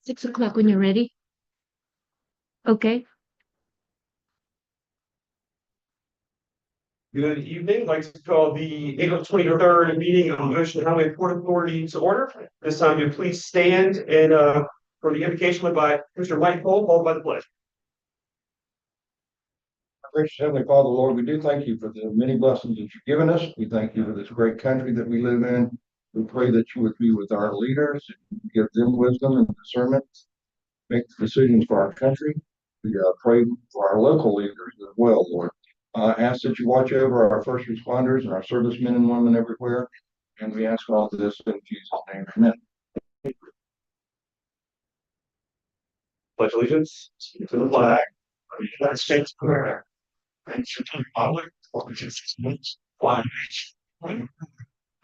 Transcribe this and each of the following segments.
6 o'clock when you're ready. Okay. Good evening. I'd like to call the April 23rd meeting of the Ocean Highway Port Authority to order. This time, you please stand and for the invocation led by Mr. Mike Cole, followed by the pledge. Gracious Heavenly Father, Lord, we do thank you for the many blessings that you've given us. We thank you for this great country that we live in. We pray that you would be with our leaders, and give them wisdom and discernment, make decisions for our country. We pray for our local leaders as well, Lord. Ask that you watch over our first responders and our servicemen and women everywhere. And we ask all this in Jesus' name. Amen. Pledge allegiance to the flag of the United States of America and to the republic for which it stands, one nation,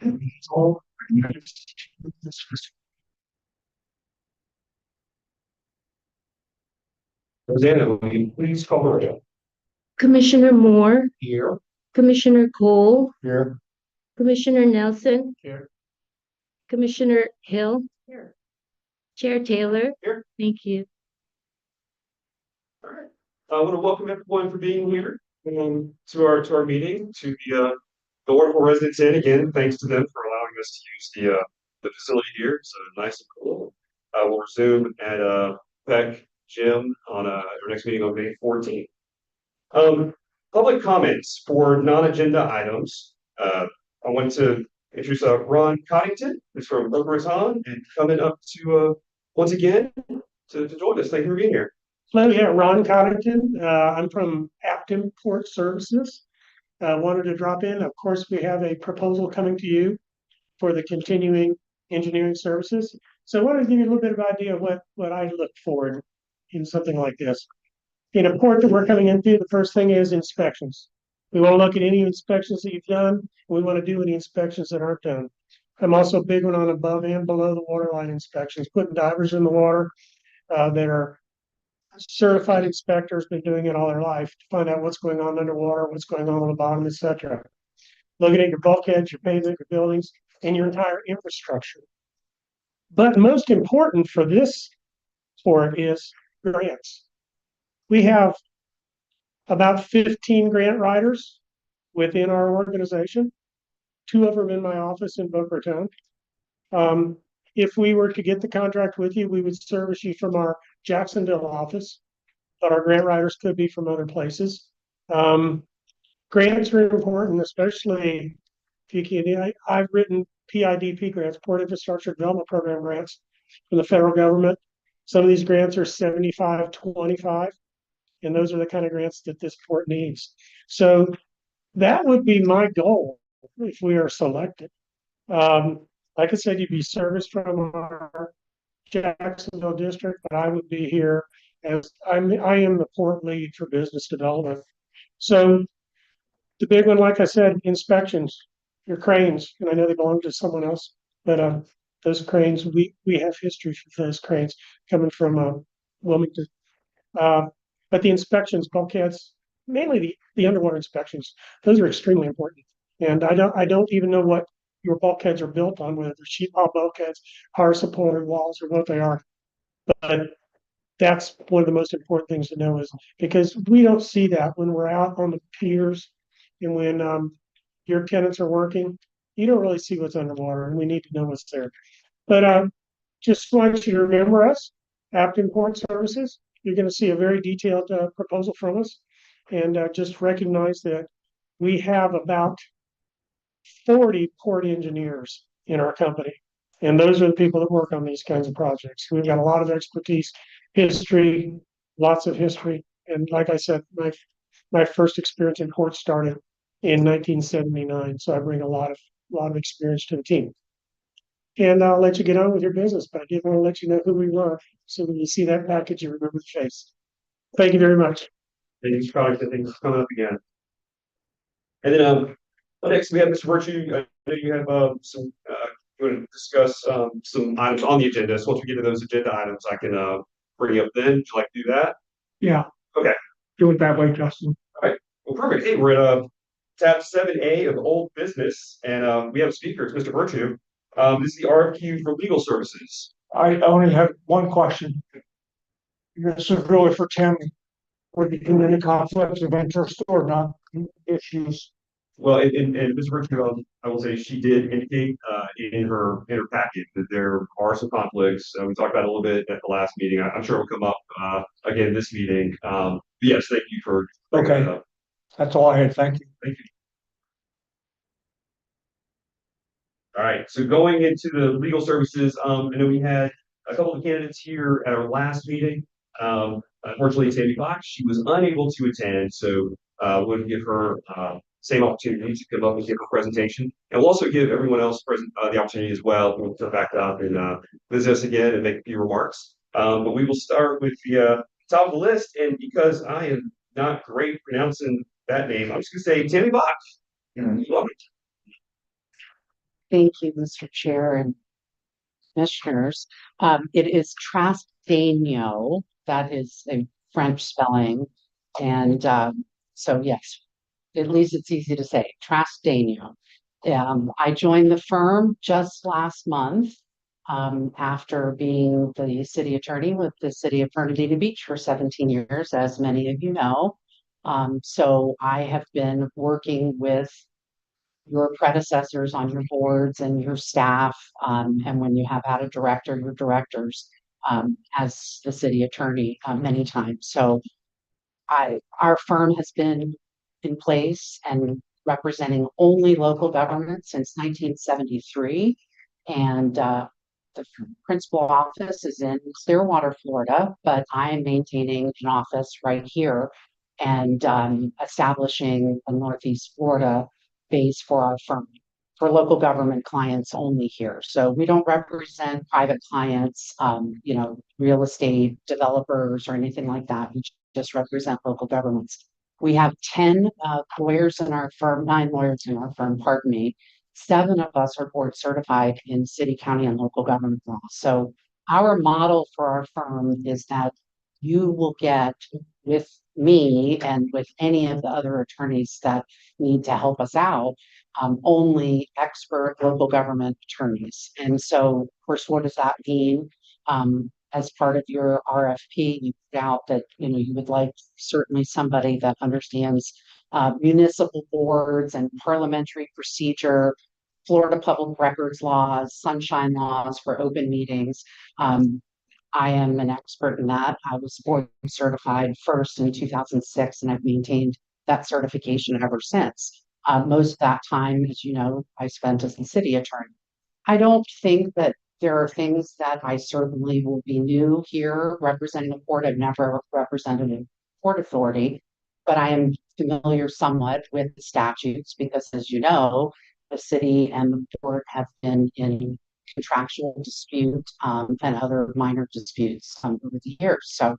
and all United States. Rosanna, will you please call the roll? Commissioner Moore, Here. Commissioner Cole, Here. Commissioner Nelson, Here. Commissioner Hill, Here. Chair Taylor. Here. Thank you. All right. I want to welcome everyone for being here to our meeting, to the wonderful residents in again. Thanks to them for allowing us to use the facility here. It's nice and cool. We'll resume at Peck Gym on our next meeting on May 14th. Public comments for non-agenda items. I want to introduce Ron Coddington, who's from Boca Raton, and coming up to once again to join us. Thank you for being here. Hello, yeah, Ron Coddington. I'm from Apton Port Services. Wanted to drop in. Of course, we have a proposal coming to you for the continuing engineering services. So I wanted to give you a little bit of idea of what I look for in something like this. In a port that we're coming into, the first thing is inspections. We want to look at any inspections that you've done, and we want to do any inspections that aren't done. I'm also big one on above and below the waterline inspections, putting divers in the water that are certified inspectors, been doing it all their life to find out what's going on underwater, what's going on the bottom, etc. Looking at your bulkheads, your pavement, your buildings, and your entire infrastructure. But most important for this port is grants. We have about 15 grant writers within our organization, 2 of them in my office in Boca Raton. If we were to get the contract with you, we would service you from our Jacksonville office, but our grant writers could be from other places. Grants are important, especially if you can. I've written PIDP grants, Port Infrastructure Development Program grants from the federal government. Some of these grants are 75-25. And those are the kind of grants that this port needs. So that would be my goal if we are selected. Like I said, you'd be serviced from our Jacksonville district, but I would be here as I am the port lead for business development. So the big one, like I said, inspections, your cranes, and I know they belong to someone else, but those cranes, we have history for those cranes coming from Wilmington. But the inspections, bulkheads, mainly the underwater inspections, those are extremely important. And I don't even know what your bulkheads are built on, whether they're sheet pile bulkheads, hard supported walls, or what they are. But that's one of the most important things to know, is because we don't see that when we're out on the piers and when your tenants are working. You don't really see what's underwater, and we need to know what's there. But just want you to remember us, Apton Port Services. You're going to see a very detailed proposal from us, and just recognize that we have about 40 port engineers in our company, and those are the people that work on these kinds of projects. We've got a lot of expertise, history, lots of history, and like I said, my first experience in port started in 1979, so I bring a lot of experience to the team. And I'll let you get on with your business, but I did want to let you know who we were, so when you see that package, you remember the face. Thank you very much. These products and things coming up again. And then next we have Mr. Virtue. I know you have some you want to discuss some items on the agenda. So once we get to those agenda items, I can bring you up then. Would you like to do that? Yeah. Okay. Do it that way, Justin. All right. Well, perfect. Hey, we're at tab 7A of old business, and we have a speaker. It's Mr. Virtue. This is the RFQ for legal services. I only have one question. This is really for Tammy. Would you do any conflicts of interest or not issues? Well, and Ms. Richfield, I will say she did indicate in her packet that there are some conflicts. We talked about it a little bit at the last meeting. I'm sure it'll come up again this meeting. But yes, thank you for bringing Okay. that up. That's all I had. Thank you. Thank you. All right, so going into the legal services, I know we had a couple of candidates here at our last meeting. Unfortunately, Tammy Fox, she was unable to attend, so we'll give her same opportunity to come up and give her presentation. And we'll also give everyone else present the opportunity as well to back up and visit us again and make a few remarks. But we will start with the top of the list, and because I am not great pronouncing that name, I'm just gonna say Tammy Fox. Welcome. Thank you, Mr. Chair and Commissioners. It is Trastevno. That is a French spelling. And so, yes, at least it's easy to say, Trastevno. I joined the firm just last month after being the city attorney with the city of Fernandina Beach for 17 years, as many of you know. So I have been working with your predecessors on your boards and your staff, and when you have had a director, your directors, as the city attorney many times. So our firm has been in place and representing only local government since 1973, and the principal office is in Clearwater, Florida, but I am maintaining an office right here and establishing a Northeast Florida base for our firm for local government clients only here. So we don't represent private clients, real estate developers or anything like that. We just represent local governments. We have 10 lawyers in our firm, 9 lawyers in our firm, pardon me. 7 of us are board certified in city, county, and local government law. So our model for our firm is that you will get with me and with any of the other attorneys that need to help us out, only expert local government attorneys. And so, of course, what does that mean? As part of your RFP, you put out that you would like certainly somebody that understands municipal boards and parliamentary procedure, Florida public records laws, sunshine laws for open meetings. I am an expert in that. I was board certified first in 2006, and I've maintained that certification ever since. Most of that time, as you know, I spent as the city attorney. I don't think that there are things that I certainly will be new here representing a port. I've never represented a port authority, but I am familiar somewhat with the statutes because, as you know, the city and the port have been in contractual dispute and other minor disputes over the years. So,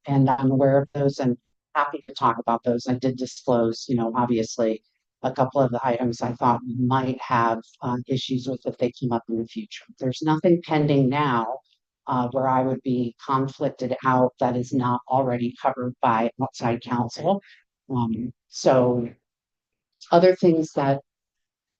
and I'm aware of those and happy to talk about those. I did disclose, obviously a couple of the items I thought we might have issues with if they came up in the future. There's nothing pending now where I would be conflicted out that is not already covered by outside counsel. So other things that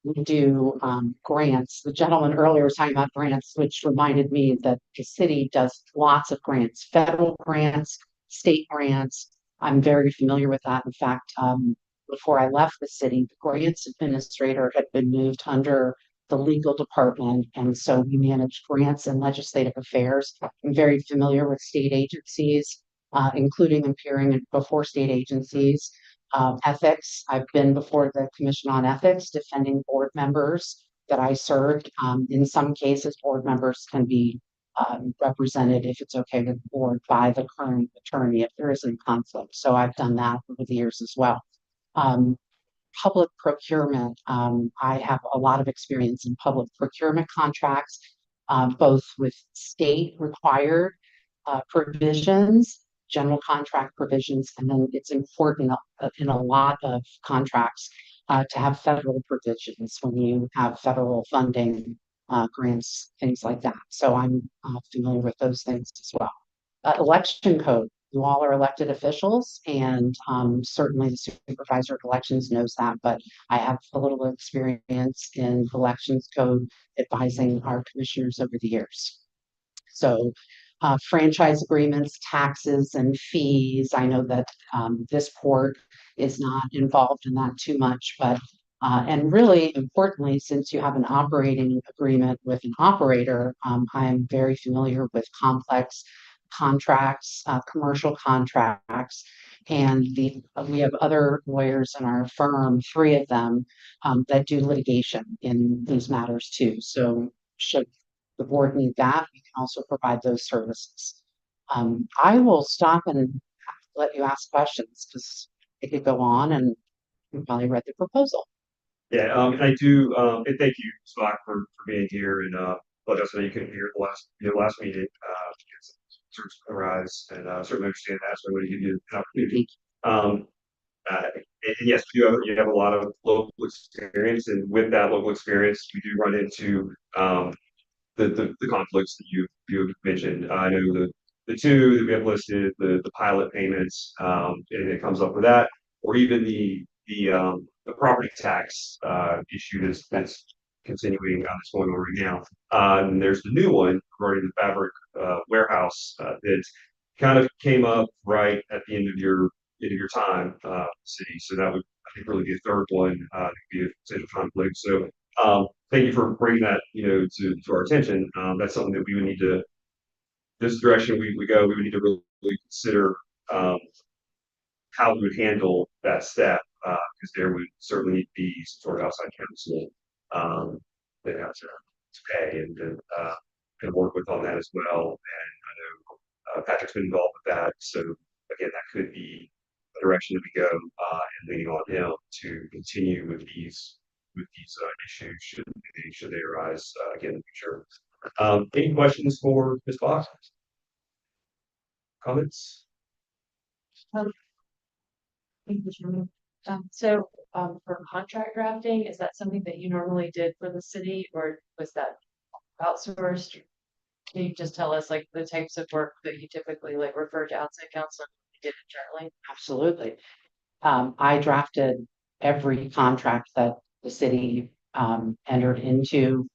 we do grants. The gentleman earlier was talking about grants, which reminded me that the city does lots of grants, federal grants, state grants. I'm very familiar with that. In fact, before I left the city, the grants administrator had been moved under the legal department. And so we manage grants and legislative affairs. I'm very familiar with state agencies, including appearing before state agencies. Ethics. I've been before the Commission on Ethics defending board members that I served. In some cases, board members can be represented, if it's okay with the board, by the current attorney if there isn't conflict. So I've done that over the years as well. Public procurement. I have a lot of experience in public procurement contracts, both with state required provisions, general contract provisions, and then it's important in a lot of contracts to have federal provisions when you have federal funding, grants, things like that. So I'm familiar with those things as well. Election code. You all are elected officials, and certainly the supervisor of elections knows that, but I have a little experience in elections code advising our commissioners over the years. So franchise agreements, taxes and fees. I know that this port is not involved in that too much, but and really importantly, since you have an operating agreement with an operator, I am very familiar with complex contracts, commercial contracts, and we have other lawyers in our firm, three of them, that do litigation in these matters too. So should the board need that, we can also provide those services. I will stop and let you ask questions because it could go on and you probably read the proposal. Yeah, and I do, and thank you, Spock, for being here and, let us know you couldn't hear the last meeting, because concerns arise, and, certainly understand that, so I want to give you an opportunity. And yes, you have a lot of local experience, and with that local experience, you do run into, the conflicts that you mentioned. I know the two that we have listed, the pilot payments, and it comes up with that, or even the property tax issue that's continuing that's going on right now. And there's the new one regarding the fabric warehouse that kind of came up right at the end of your time, city. So that would, I think, really be a third one that could be a potential conflict. So thank you for bringing that, to our attention. That's something that we would need to, this direction we go, we would need to really consider how we would handle that step, because there would certainly need to be some sort of outside counsel that has to pay and work with on that as well. And I know Patrick's been involved with that, so again, that could be the direction that we go, and leaning on him to continue with these issues should they arise again in the future. Any questions for Ms. Fox? Comments? Thank you, Chairman. For contract drafting, is that something that you normally did for the city, or was that outsourced? Can you just tell us like the types of work that you typically like refer to outside counsel and you did internally? Absolutely. I drafted every contract that the city entered into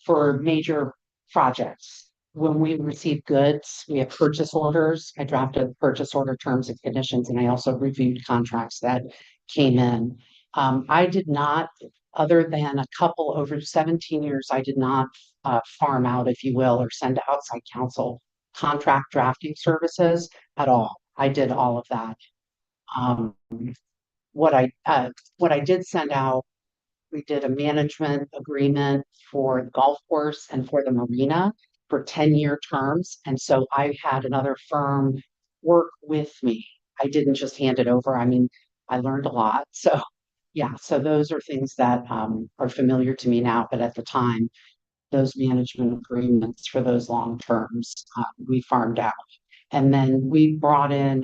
for major projects. When we receive goods, we have purchase orders. I drafted purchase order terms and conditions, and I also reviewed contracts that came in. I did not, other than a couple over 17 years, I did not farm out, if you will, or send to outside counsel contract drafting services at all. I did all of that. Um, what I did send out, we did a management agreement for the golf course and for the marina for 10-year terms. And so I had another firm work with me. I didn't just hand it over. I mean, I learned a lot. So yeah, so those are things that are familiar to me now, but at the time, those management agreements for those long terms, we farmed out. And then we brought in,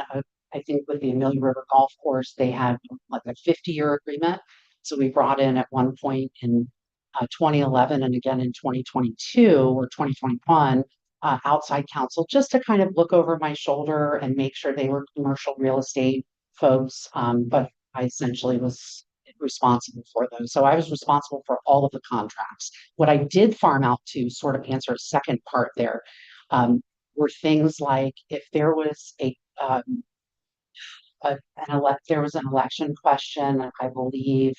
I think with the Amelia River Golf Course, they had like a 50-year agreement. So we brought in at one point in 2011 and again in 2022 or 2021, outside counsel just to kind of look over my shoulder and make sure they were commercial real estate folks. But I essentially was responsible for those. So I was responsible for all of the contracts. What I did farm out to sort of answer a second part there, were things like if there was there was an election question, I believe,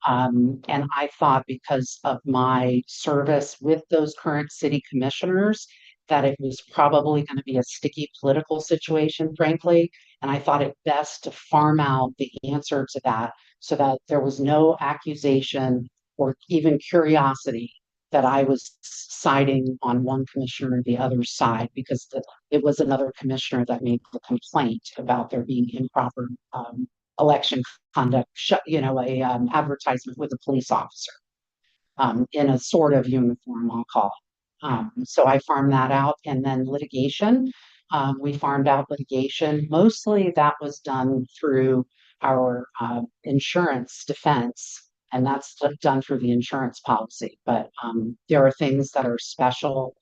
and I thought because of my service with those current city commissioners that it was probably going to be a sticky political situation, frankly. And I thought it best to farm out the answer to that so that there was no accusation or even curiosity that I was siding on one commissioner or the other side because it was another commissioner that made the complaint about there being improper election conduct, advertisement with a police officer in a sort of uniform, I'll call it. So I farmed that out. And then litigation, we farmed out litigation. Mostly that was done through our insurance defense, and that's done through the insurance policy. But there are things that are special.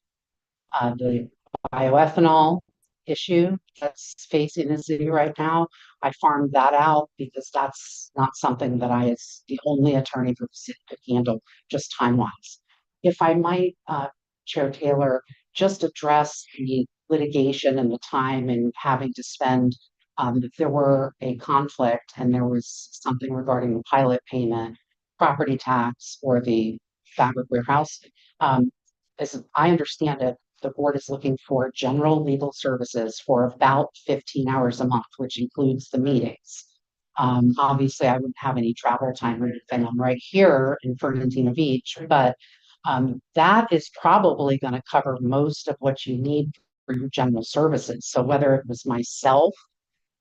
The bioethanol issue that's facing the city right now, I farmed that out because that's not something that I, as the only attorney for the city, could handle just time wise. If I might, Chair Taylor, just address the litigation and the time and having to spend. If there were a conflict and there was something regarding the pilot payment, property tax, or the fabric warehouse. As I understand it, the board is looking for general legal services for about 15 hours a month, which includes the meetings. Obviously, I wouldn't have any travel time or anything. I'm right here in Fernandina Beach, but that is probably going to cover most of what you need for your general services. So whether it was myself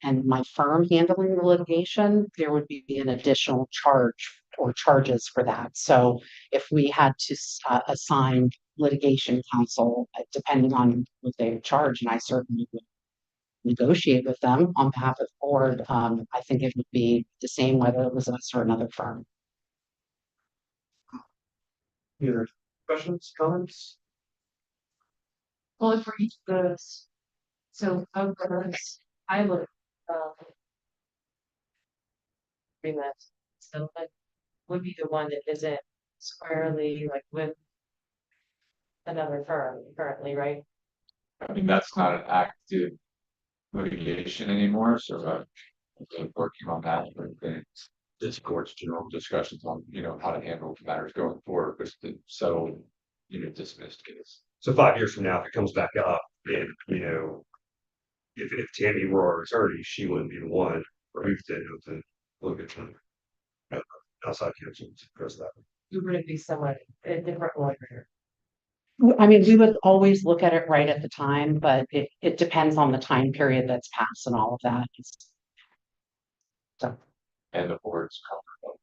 and my firm handling the litigation, there would be an additional charge or charges for that. So if we had to assign litigation counsel, depending on what they would charge, and I certainly would negotiate with them on behalf of the board, I think it would be the same whether it was us or another firm. Any other questions, comments? Well, for each of those, so of those, I would, agreement, so like, would be the one that isn't squarely like with another firm currently, right? I mean, that's not an active litigation anymore, so I'm working on that. This court's general discussions on, how to handle matters going forward, but so, dismissed case. So 5 years from now, if it comes back up, and if Tammy were our attorney, she wouldn't be the one, or who's to look at them. Outside counsel to address that. You wouldn't be someone, a different lawyer. I mean, we would always look at it right at the time, but it depends on the time period that's passed and all of that. So, And the board's comfortable.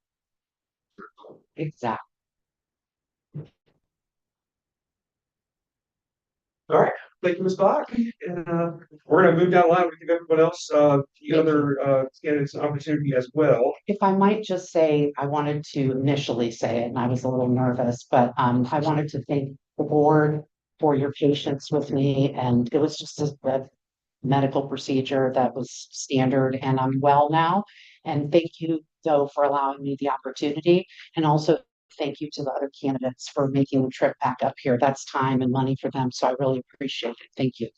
exactly. All right, thank you, Ms. Bach. And we're gonna move down the line. We give everyone else the other candidates an opportunity as well. If I might just say, I wanted to initially say it, and I was a little nervous, but I wanted to thank the board for your patience with me, and it was just a medical procedure that was standard, and I'm well now. And thank you, though, for allowing me the opportunity, and also thank you to the other candidates for making the trip back up here. That's time and money for them, so I really appreciate it. Thank you.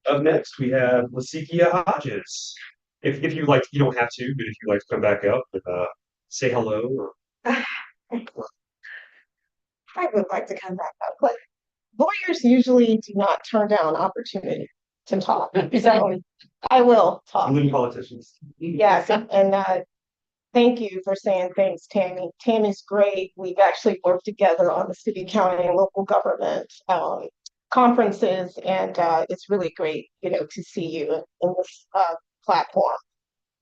Up next, we have Lasikia Hodges. If you like, you don't have to, but if you'd like to come back up and say hello. Or... I would like to come back up, but lawyers usually do not turn down opportunity to talk. So I will talk. Living politicians. Yes, and thank you for saying thanks, Tammy. Tammy's great. We've actually worked together on the city, county, and local government conferences, and it's really great, to see you in this platform.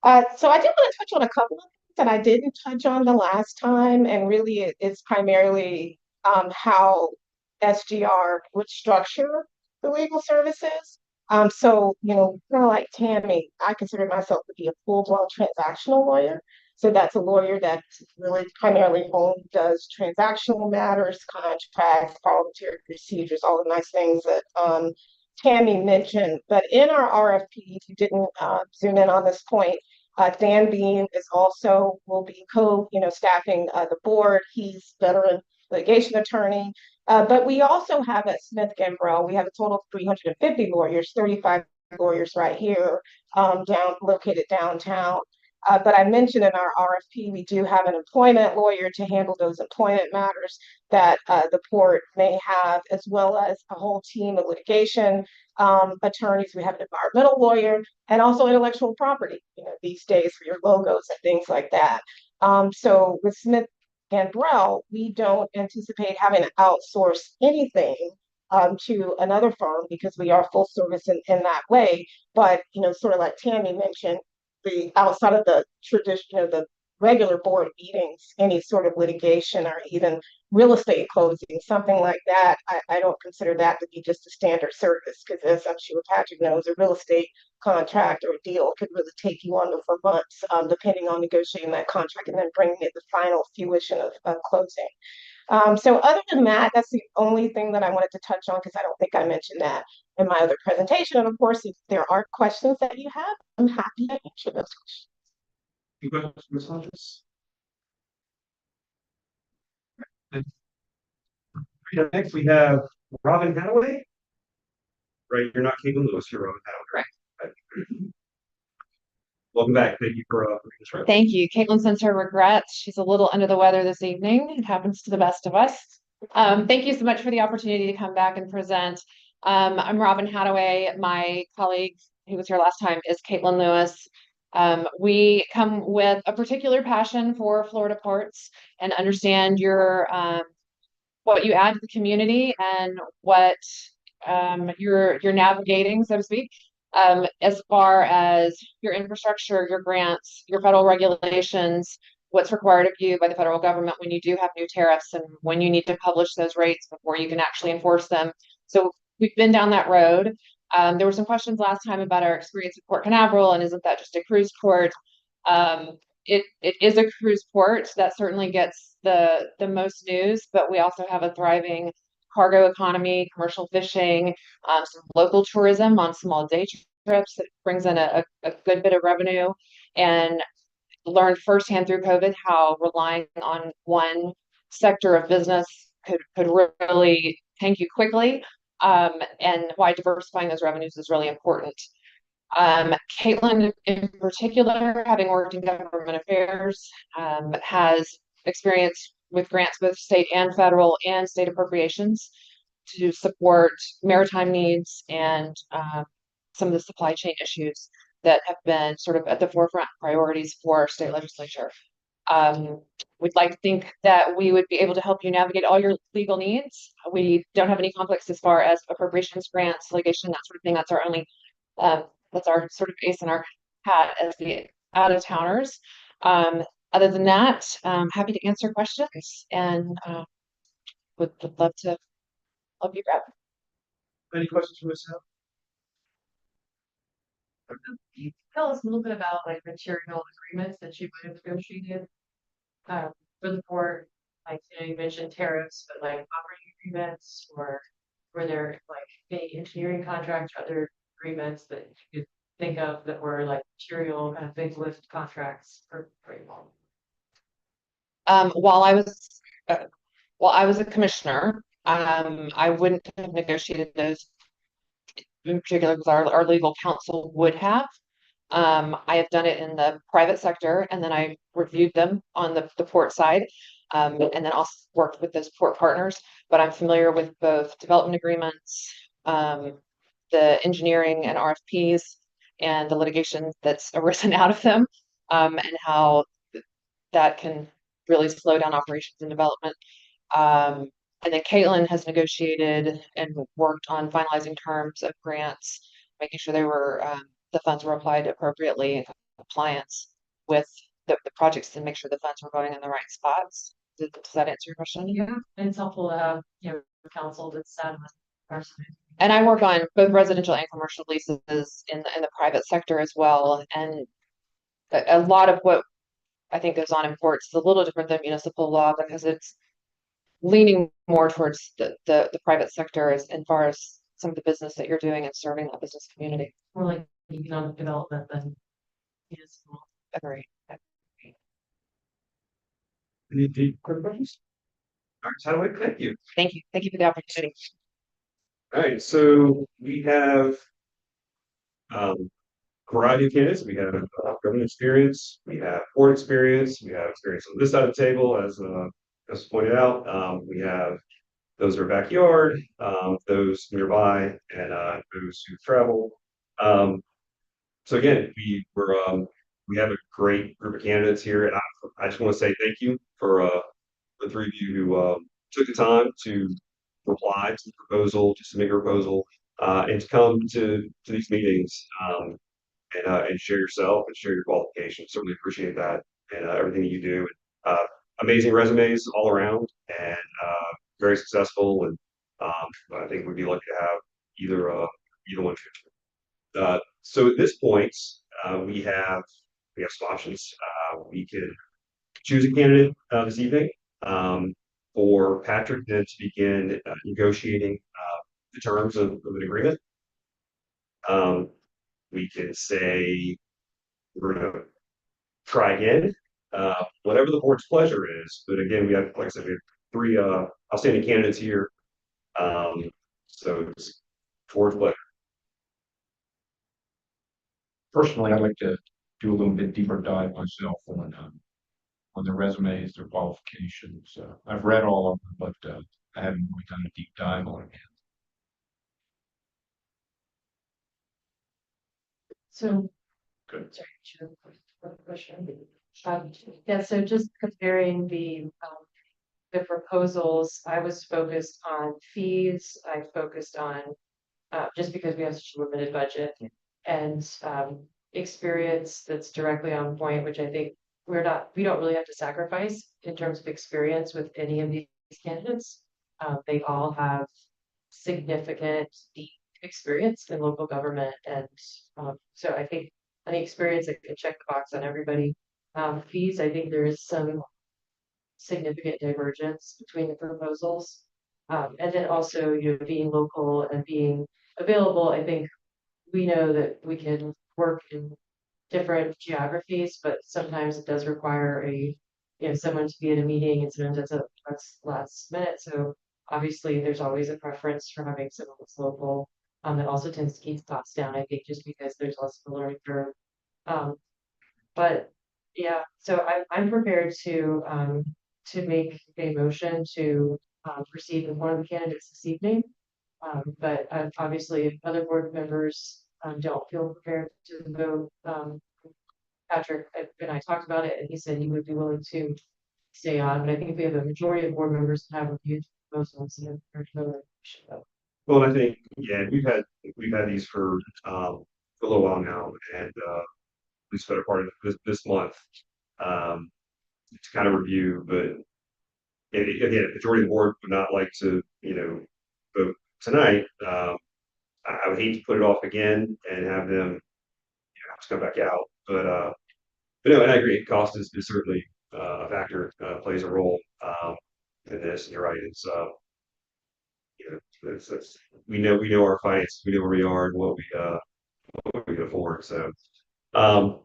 So I did want to touch on a couple of things that I didn't touch on the last time, and really it's primarily how SGR would structure the legal services. So, kind of like Tammy, I consider myself to be a full-blown transactional lawyer. So that's a lawyer that really primarily only does transactional matters, contracts, parliamentary procedures, all the nice things that Tammy mentioned. But in our RFP, if you didn't zoom in on this point, Dan Bean will be staffing the board. He's veteran litigation attorney. But we also have at Smith Gambrell, we have a total of 350 lawyers, 35 lawyers right here, located downtown. But I mentioned in our RFP, we do have an employment lawyer to handle those employment matters that the port may have, as well as a whole team of litigation attorneys. We have an environmental lawyer and also intellectual property, these days for your logos and things like that. So with Smith Gambrell, we don't anticipate having to outsource anything to another firm because we are full service in that way. But, sort of like Tammy mentioned, the outside of the traditional, the regular board meetings, any sort of litigation or even real estate closing, something like that, I don't consider that to be just a standard service because, as I'm sure Patrick knows, a real estate contract or deal could really take you on for months, depending on negotiating that contract and then bringing it the final fruition of closing. So other than that, that's the only thing that I wanted to touch on because I don't think I mentioned that in my other presentation. And of course, if there are questions that you have, I'm happy to answer those questions. Any questions, Ms. Hodges? Next, we have Robin Hathaway. Right, you're not Caitlin Lewis, you're Robin Hathaway. Correct. Welcome back. Thank you for this round. Thank you. Caitlin sends her regrets. She's a little under the weather this evening. It happens to the best of us. Thank you so much for the opportunity to come back and present. I'm Robin Hathaway. My colleague who was here last time is Caitlin Lewis. We come with a particular passion for Florida ports and understand your what you add to the community and what you're navigating, so to speak, as far as your infrastructure, your grants, your federal regulations, what's required of you by the federal government when you do have new tariffs and when you need to publish those rates before you can actually enforce them. So we've been down that road. There were some questions last time about our experience at Port Canaveral and isn't that just a cruise port? It is a cruise port that certainly gets the most news, but we also have a thriving cargo economy, commercial fishing, some local tourism on small day trips that brings in a good bit of revenue, and learned firsthand through COVID how relying on one sector of business could really tank you quickly, and why diversifying those revenues is really important. Caitlin, in particular, having worked in government affairs, has experience with grants, both state and federal, and state appropriations to support maritime needs and some of the supply chain issues that have been sort of at the forefront priorities for our state legislature. We'd like to think that we would be able to help you navigate all your legal needs. We don't have any conflicts as far as appropriations, grants, litigation, that sort of thing. That's our sort of ace in our hat as the out-of-towners. Other than that, happy to answer questions and would love to help you grab. Any questions from Ms. Howe? Can you tell us a little bit about like material agreements that you might have negotiated for the port? Like, you know, you mentioned tariffs, but like operating agreements, or were there like any engineering contracts or other agreements that you could think of that were like material kind of big lift contracts for you all? While I was a commissioner, I wouldn't have negotiated those in particular because our legal counsel would have. I have done it in the private sector, and then I reviewed them on the port side, and then also worked with those port partners. But I'm familiar with both development agreements, the engineering and RFPs, and the litigation that's arisen out of them, and how that can really slow down operations and development. And then Caitlin has negotiated and worked on finalizing terms of grants, making sure the funds were applied appropriately in compliance with the projects to make sure the funds were going in the right spots. Does that answer your question? Yeah, and it's helpful to have, you know, counsel that's sat on our side. And I work on both residential and commercial leases in the private sector as well. And a lot of what I think goes on in ports is a little different than municipal law because it's leaning more towards the private sector as far as some of the business that you're doing and serving that business community. More like economic development than municipal. Agree. Any quick questions? All right, Hathaway, thank you. Thank you. Thank you for the opportunity. All right, so we have variety of candidates. We have government experience, we have port experience, we have experience on this side of the table, as pointed out. We have those who are backyard, those nearby, and those who travel. So again, we have a great group of candidates here, and I just want to say thank you for the three of you who took the time to reply to the proposal, to submit your proposal, and to come to these meetings and share yourself and share your qualifications. Certainly appreciate that and everything that you do. Amazing resumes all around, and very successful. And I think we'd be lucky to have either one. So at this point, we have some options. We could choose a candidate this evening for Patrick then to begin negotiating the terms of an agreement. We can say we're going to try again, whatever the board's pleasure is. But again, we have, like I said, we have three outstanding candidates here So it's towards pleasure. Personally, I'd like to do a little bit deeper dive myself on their resumes, their qualifications. I've read all of them, but I haven't really done a deep dive on it. So. Good. Sorry, sure, question. Yeah, so just comparing the proposals, I was focused on fees, I focused on, just because we have such a limited budget. And, experience that's directly on point, which I think we don't really have to sacrifice in terms of experience with any of these candidates. They all have significant deep experience in local government, and so I think on the experience, I can check the box on everybody. Fees, I think there is some significant divergence between the proposals. And then also, being local and being available, I think we know that we can work in different geographies, but sometimes it does require someone to be at a meeting, and sometimes that's last minute. So obviously there's always a preference for having someone that's local. That also tends to keep costs down, I think, just because there's less of a learning curve. But yeah, so I'm prepared to make a motion to proceed with one of the candidates this evening. But obviously, if other board members don't feel prepared to vote, Patrick and I talked about it, and he said he would be willing to stay on. But I think if we have a majority of board members that have reviewed most of them, should vote. Well, I think, yeah, we've had these for a little while now, and at least better part of this month, to kind of review. But again, if the majority of the board would not like to, vote tonight, I would hate to put it off again and have them, have to come back out. But no, and I agree, cost is certainly a factor, plays a role in this. And you're right, it's we know our finances, we know where we are and what we can afford. So, and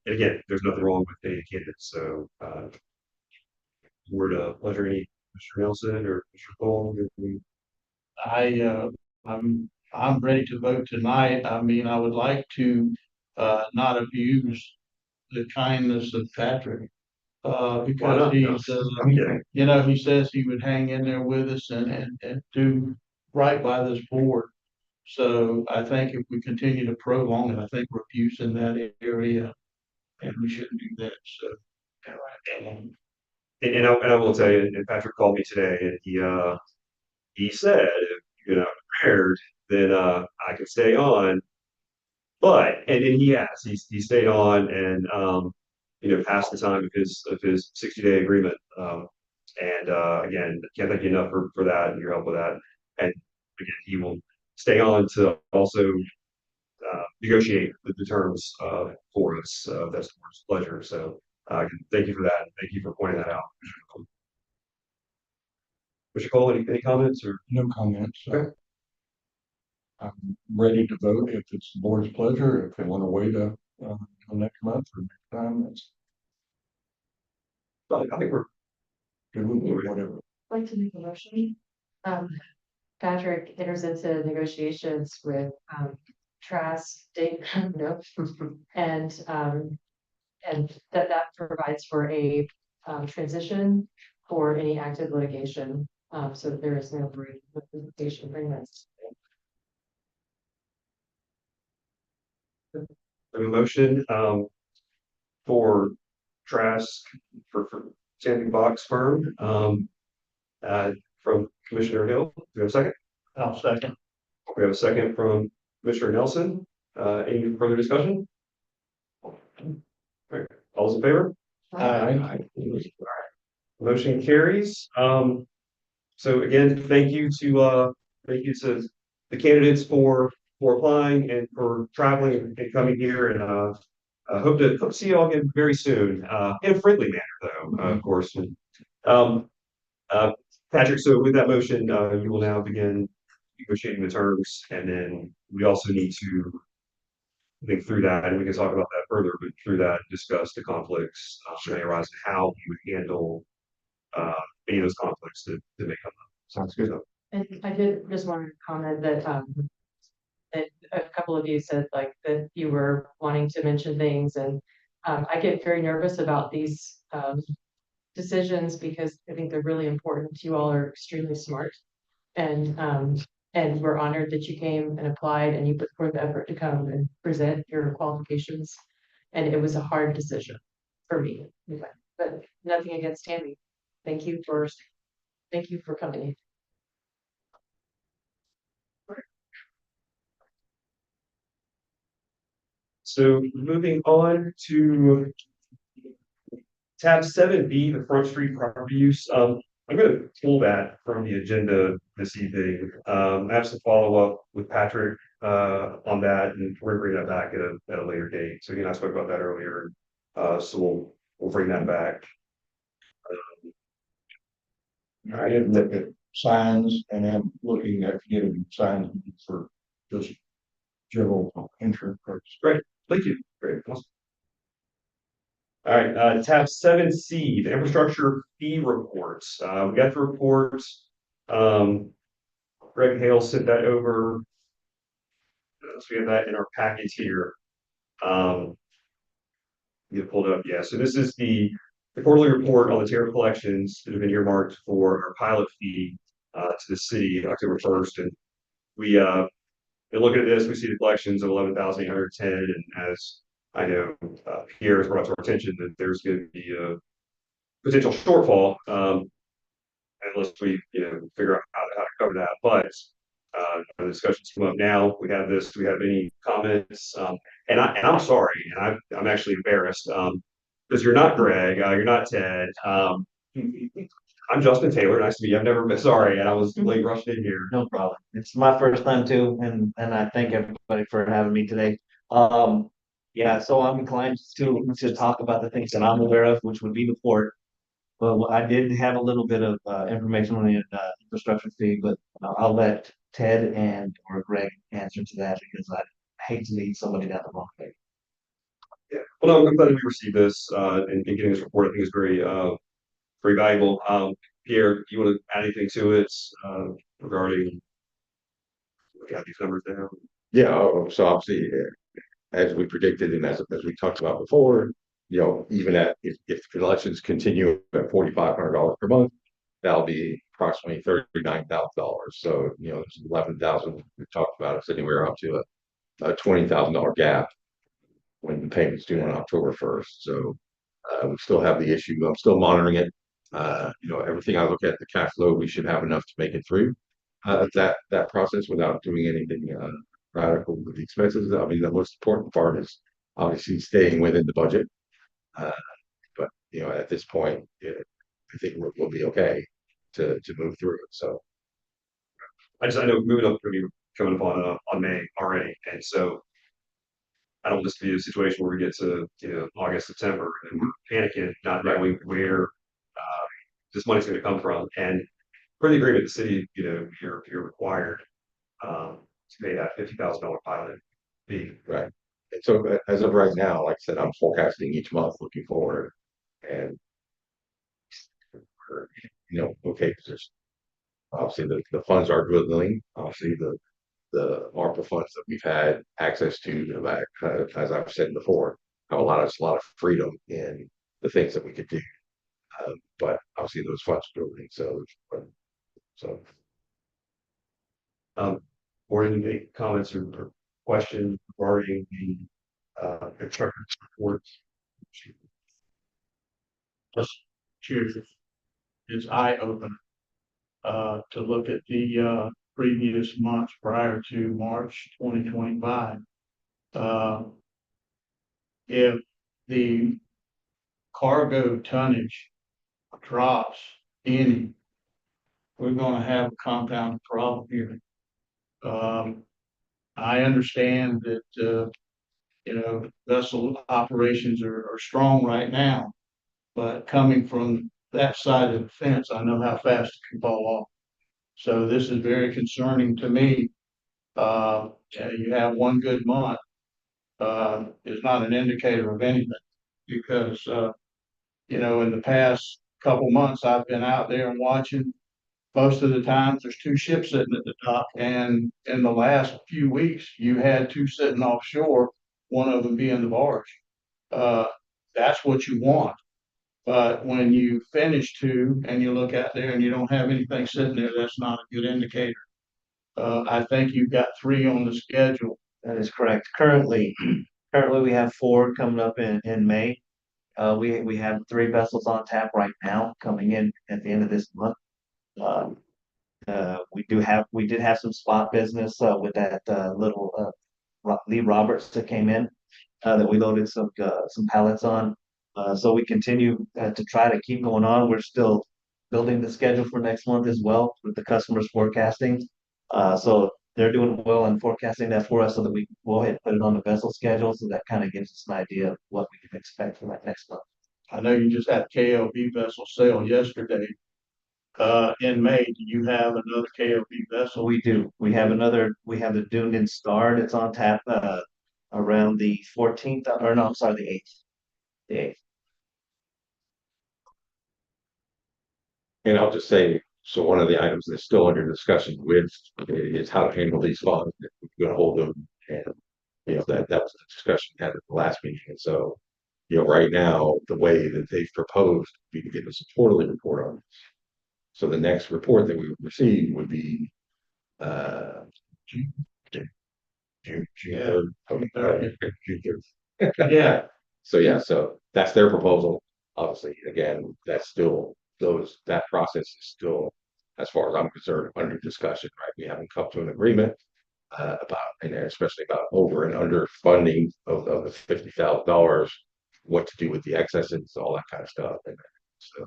again, there's nothing wrong with any candidates. So, word pleasure, any Mr. Nelson or Mr. Cole? I'm ready to vote tonight. I mean, I would like to not abuse the kindness of Patrick. Because he's, I'm kidding. he says he would hang in there with us and do right by this board. So I think if we continue to prolong it, I think we're abusing that area, and we shouldn't do that. So. And I will tell you, and Patrick called me today, and he said, if you're not prepared, then I can stay on. But and then he stayed on and past the time of his 60-day agreement. And again, can't thank you enough for that and your help with that. And again, he will stay on to also negotiate the terms for us. That's the board's pleasure. So thank you for that. Thank you for pointing that out. Mr. Cole, any comments or No comments. Okay. I'm ready to vote if it's the board's pleasure. If they want to wait until next month or next time, that's I think we're good with me, whatever. I'd like to make a motion. Patrick enters into negotiations with Trask, no, and that provides for a transition for any active litigation, so that there is no breach of litigation agreements. a motion for Trask for Standing Box Firm from Commissioner Hill. Do we have a second? I'll second. We have a second from Commissioner Nelson. Any further discussion? All right, all those in favor? Aye. All right. Motion carries. So again, thank you to the candidates for applying and for traveling and coming here, and I hope to see you all again very soon, in a friendly manner though, of course. Patrick, so with that motion, you will now begin negotiating the terms, and then we also need to think through that, and we can talk about that further, but through that, discuss the conflicts that may arise and how you would handle any of those conflicts that may come up. Sounds good. And I did just want to comment that, that a couple of you said like that you were wanting to mention things and, I get very nervous about these, decisions because I think they're really important. You all are extremely smart. And we're honored that you came and applied and you put forth the effort to come and present your qualifications. And it was a hard decision for me, but nothing against Tammy. Thank you for coming. So moving on to tab 7B, the Front Street property use. I'm gonna pull that from the agenda this evening. I have some follow-up with Patrick on that, and we're gonna bring that back at a later date. So again, I spoke about that earlier. So we'll bring that back. I didn't look at signs and I'm looking at getting signs for just general insurance purposes. Great, thank you. Great. Awesome. All right, tab 7C, the infrastructure fee reports. We got the reports. Greg Hale sent that over. So we have that in our package here. You pulled it up, yeah. So this is the quarterly report on the tariff collections that have been earmarked for our pilot fee to the city October 1st. And we look at this, we see the collections of 11,810, and as I know, Pierre has brought to our attention that there's going to be a potential shortfall unless we figure out how to cover that. But the discussions come up now. We have this. Do we have any comments? And I'm sorry, and I'm actually embarrassed because you're not Greg, you're not Ted. I'm Justin Taylor. Nice to meet you. I've never been sorry, and I was late rushing in here. No problem. It's my first time too, and I thank everybody for having me today. Yeah, so I'm inclined to talk about the things that I'm aware of, which would be the port. But I did have a little bit of information on the infrastructure fee, but I'll let Ted and or Greg answer to that because I hate to lead somebody down the wrong way. Yeah. Well, no, I'm glad we received this and getting this report. I think is very valuable. Pierre, do you want to add anything to it regarding these numbers down? Yeah, so obviously, as we predicted and as we talked about before, even if elections continue at $4,500 per month, that'll be approximately $39,000. So, there's 11,000 we talked about. It's anywhere up to a $20,000 gap when the payment's due on October 1st. So, we still have the issue. I'm still monitoring it. Everything I look at the cash flow, we should have enough to make it through that process without doing anything radical with the expenses. I mean, the most important part is obviously staying within the budget. But at this point, I think we'll be okay to move through it. So I know moving up going to be coming up on May already, and so I don't want this to be a situation where we get to August, September, and we're panicking, not knowing where this money's going to come from. And for the agreement, the city, you're required to pay that $50,000 pilot fee. right. And so as of right now, like I said, I'm forecasting each month looking forward, and okay position. Obviously, the funds are dwindling. Obviously, the ARPA funds that we've had access to, as I've said before, have a lot of freedom in the things that we could do. But obviously, those funds are dwindling. So. Or any comments or questions regarding the construction reports? Just cheers. It's eye opening to look at the previous months prior to March 2025. If the cargo tonnage drops any, we're going to have a compound problem here. I understand that vessel operations are strong right now, but coming from that side of the fence, I know how fast it can fall off. So this is very concerning to me. You have one good month is not an indicator of anything because in the past couple months I've been out there and watching, most of the times there's two ships sitting at the dock, and in the last few weeks, you had two sitting offshore, one of them being the barge. Uh, that's what you want. But when you finish two and you look out there and you don't have anything sitting there, that's not a good indicator. I think you've got three on the schedule. That is correct. Currently we have four coming up in May. We have three vessels on tap right now coming in at the end of this month. Um, we did have some spot business, with that, little, Lee Roberts that came in, that we loaded some pallets on. So we continue, to try to keep going on. We're still building the schedule for next month as well with the customers forecasting. So they're doing well in forecasting that for us so that we can go ahead and put it on the vessel schedule. So that kind of gives us an idea of what we can expect for that next month. I know you just had KLB vessel sale yesterday. In May, do you have another KLB vessel? We do. We have the Dunedin Star that's on tap, around the 14th, or no, I'm sorry, the 8th. The 8th. And I'll just say, so one of the items that's still under discussion with is how to handle these funds, if we're gonna hold them. And, that was the discussion we had at the last meeting. And so, right now, the way that they've proposed, we can give us a quarterly report on this. So the next report that we would receive would be, June, June, June third. Yeah, So that's their proposal. Obviously, again, that's still that process is still, as far as I'm concerned, under discussion, right? We haven't come to an agreement about, and especially about over and under funding of the $50,000, what to do with the excesses, all that kind of stuff. And so,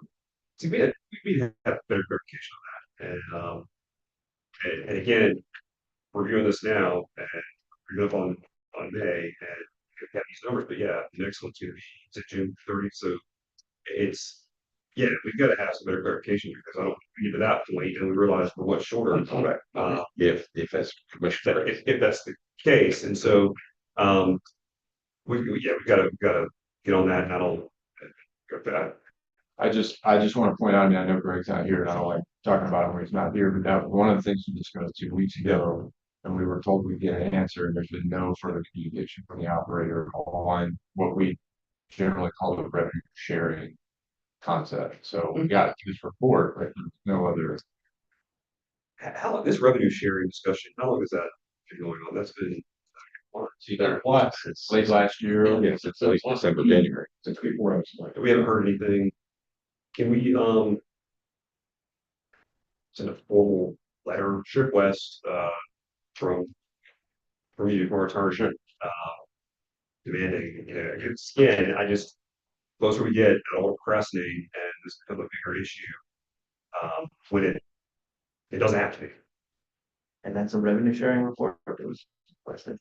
So we have better clarification on that. And again, we're doing this now and we're up on May and we have these numbers, but yeah, the next one's gonna be to June 30th. So it's, yeah, we've got to have some better clarification because I don't get to that point and we realize we're much shorter. if that's commissioner, If that's the case. And so, we've got to get on that and I don't go for that. I just want to point out, I mean, I know Greg's not here and I don't like talking about him when he's not here, but that one of the things we discussed 2 weeks ago. And we were told we'd get an answer and there's been no further communication from the operator on what we generally call the revenue sharing concept. So we got this report, but there's no other. How long this revenue sharing discussion, how long has that been going on? That's been Either since late last year. yes, it's late December, January. Since before I was like. we haven't heard anything. Can we send a formal letter request from you for return demanding, it's again, I just closer we get, I don't want to procrastinate and this becomes a bigger issue when it doesn't have to be. And that's a revenue sharing report that was requested.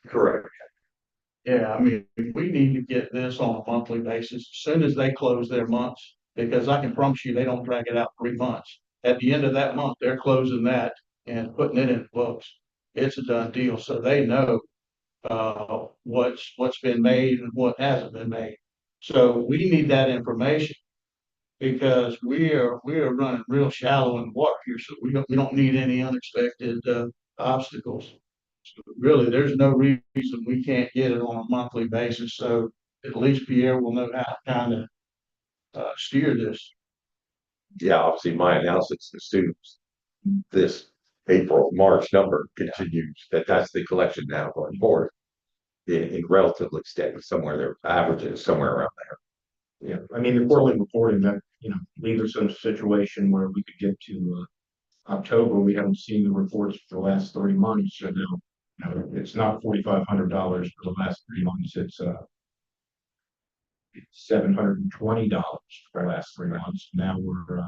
Correct. yeah, I mean, we need to get this on a monthly basis as soon as they close their months. Because I can promise you, they don't drag it out 3 months. At the end of that month, they're closing that and putting it in the books. It's a done deal, so they know what's been made and what hasn't been made. So we need that information because we are running real shallow in the water here, so we don't need any unexpected obstacles. So really, there's no reason we can't get it on a monthly basis, so at least Pierre will know how to kind of steer this. Yeah, obviously my analysis assumes this April, March number continues, that's the collection now going forward. In relatively steady, somewhere there, averages somewhere around there. Yeah, I mean, the quarterly reporting that, leaves us in a situation where we could get to October, we haven't seen the reports for the last 30 months, so now, it's not $4,500 for the last 3 months, it's $720 for the last 3 months. Now we're,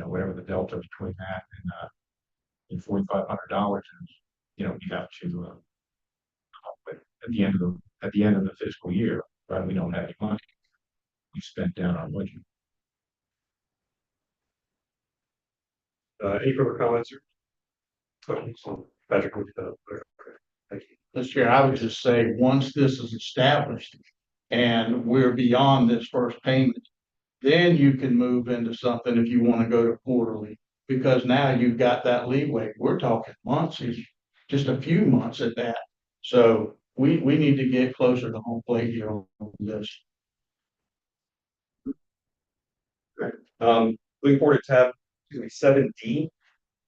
whatever the delta between that and $4,500 is, we have to, at the end of the fiscal year, right? We don't have any money. We spent down our budget. Any further comments or questions? Patrick, thank you. Mr. Chair, I would just say, once this is established and we're beyond this first payment, then you can move into something if you want to go to quarterly. because now you've got that leeway. We're talking months, is just a few months at that. So we need to get closer to home plate here on this. Looking forward to tab, 7D.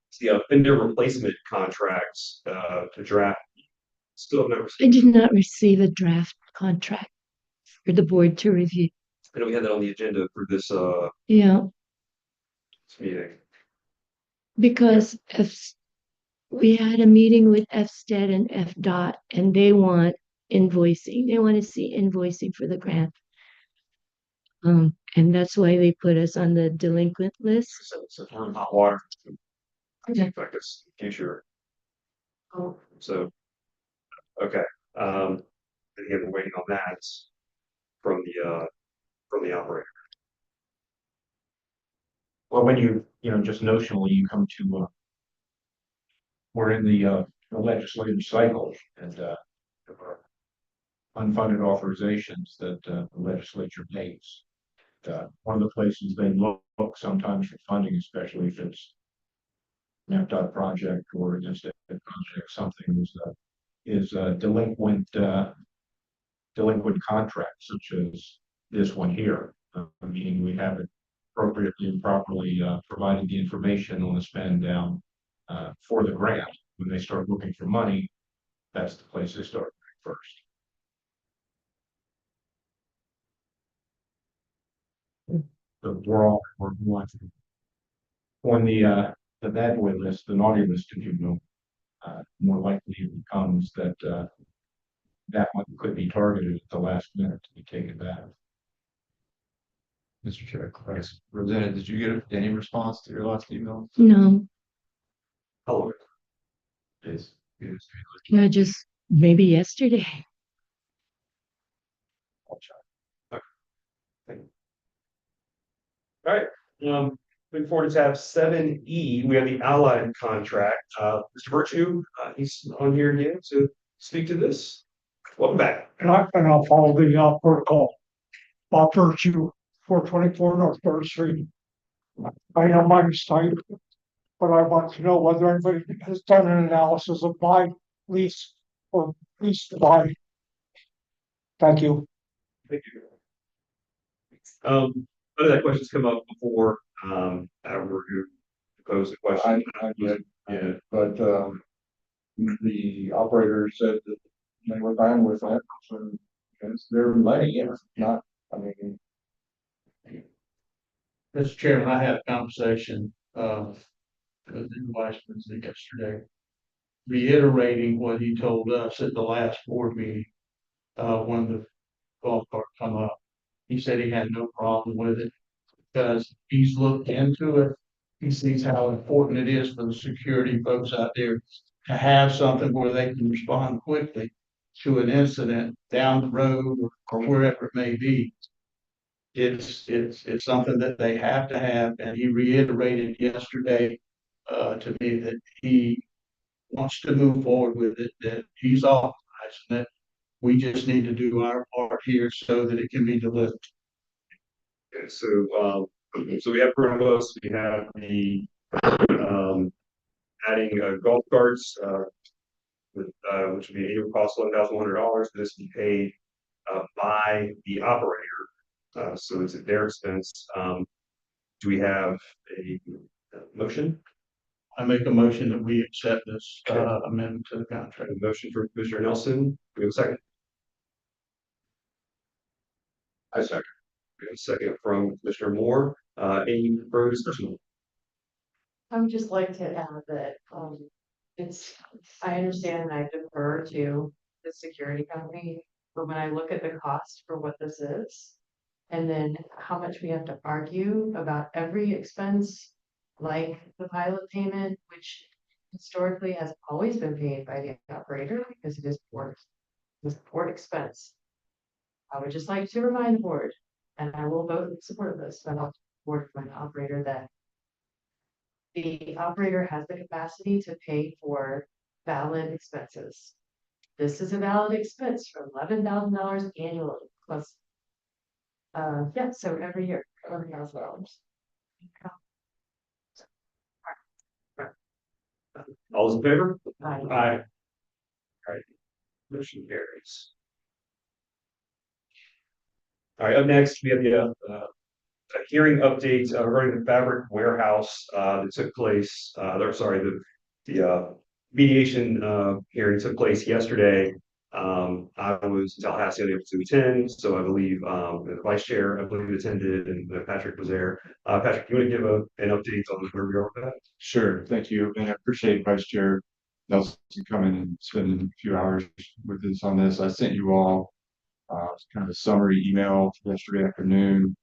It's the vendor replacement contracts, to draft. Still have not I received. did not receive a draft contract for the board to review. I know we had that on the agenda for this, Yeah, this meeting. because if we had a meeting with FSTED and FDOT and they want invoicing, they want to see invoicing for the grant. And that's why they put us on the delinquent list. So hot water. Okay. I guess future. Oh. So, okay, and again, we're waiting on that from the operator. Well, when just notionally, you come to, we're in the legislative cycle and, there are unfunded authorizations that, the legislature makes. One of the places they look sometimes for funding, especially if it's an FDOT project or just a project, something is delinquent contracts, such as this one here. Meaning we haven't appropriately and properly provided the information on the spend down for the grant. When they start looking for money, that's the place they start first. So we're on the bad boy list, the naughty list, if you will. More likely it becomes that that one could be targeted at the last minute to be taken back. Mr. Chair, Rosanna, did you get any response to your last email? No, Hello. Yes. no, just maybe yesterday. All right, looking forward to tab 7E. We have the Allied contract. Mr. Virtue, he's on here again to speak to this. Welcome back. And I'll follow the protocol. Bob Virtue, 424 North Third Street. I know my mistake, but I want to know whether anybody has done an analysis of my lease or lease to buy. Thank you. Thank you. None of that question's come up before, Adam Virtue posed a question. I did, yeah, but, the operator said that they were fine with that, so it's their money, it's not, I mean. Mr. Chairman, I had a conversation, with the Vice President yesterday, reiterating what he told us at the last board meeting, when the golf cart come up. He said he had no problem with it because he's looked into it. He sees how important it is for the security folks out there to have something where they can respond quickly to an incident down the road or wherever it may be. It's something that they have to have, and he reiterated yesterday to me that he wants to move forward with it, that he's authorizing it. We just need to do our part here so that it can be delivered. Okay, so we have Chronos, we have the adding golf carts, which would be annual cost $1,100. This will be paid by the operator, so it's at their expense. Do we have a motion? I make a motion that we accept this amendment to the contract. A motion for Commissioner Nelson. Do we have a second? I second. We have a second from Commissioner Moore. Any further discussion? I would just like to add that, I understand and I defer to the security company, but when I look at the cost for what this is, and then how much we have to argue about every expense, like the pilot payment, which historically has always been paid by the operator because it is port expense. I would just like to remind the board, and I will vote in support of this, but I'll support my operator that the operator has the capacity to pay for valid expenses. This is a valid expense for $11,000 annually plus. Yeah, so every year, $11,000. All those in favor? Aye. Aye. All right, motion carries. All right, up next, we have a hearing update regarding the fabric warehouse that took place, the mediation hearing took place yesterday. I was in Tallahassee, unable to attend, so I believe the vice chair, I believe, attended, and Patrick was there. Patrick, you want to give an update on where we are with that? Sure, thank you, and I appreciate Vice Chair Nelson coming and spending a few hours with us on this. I sent you all kind of a summary email yesterday afternoon.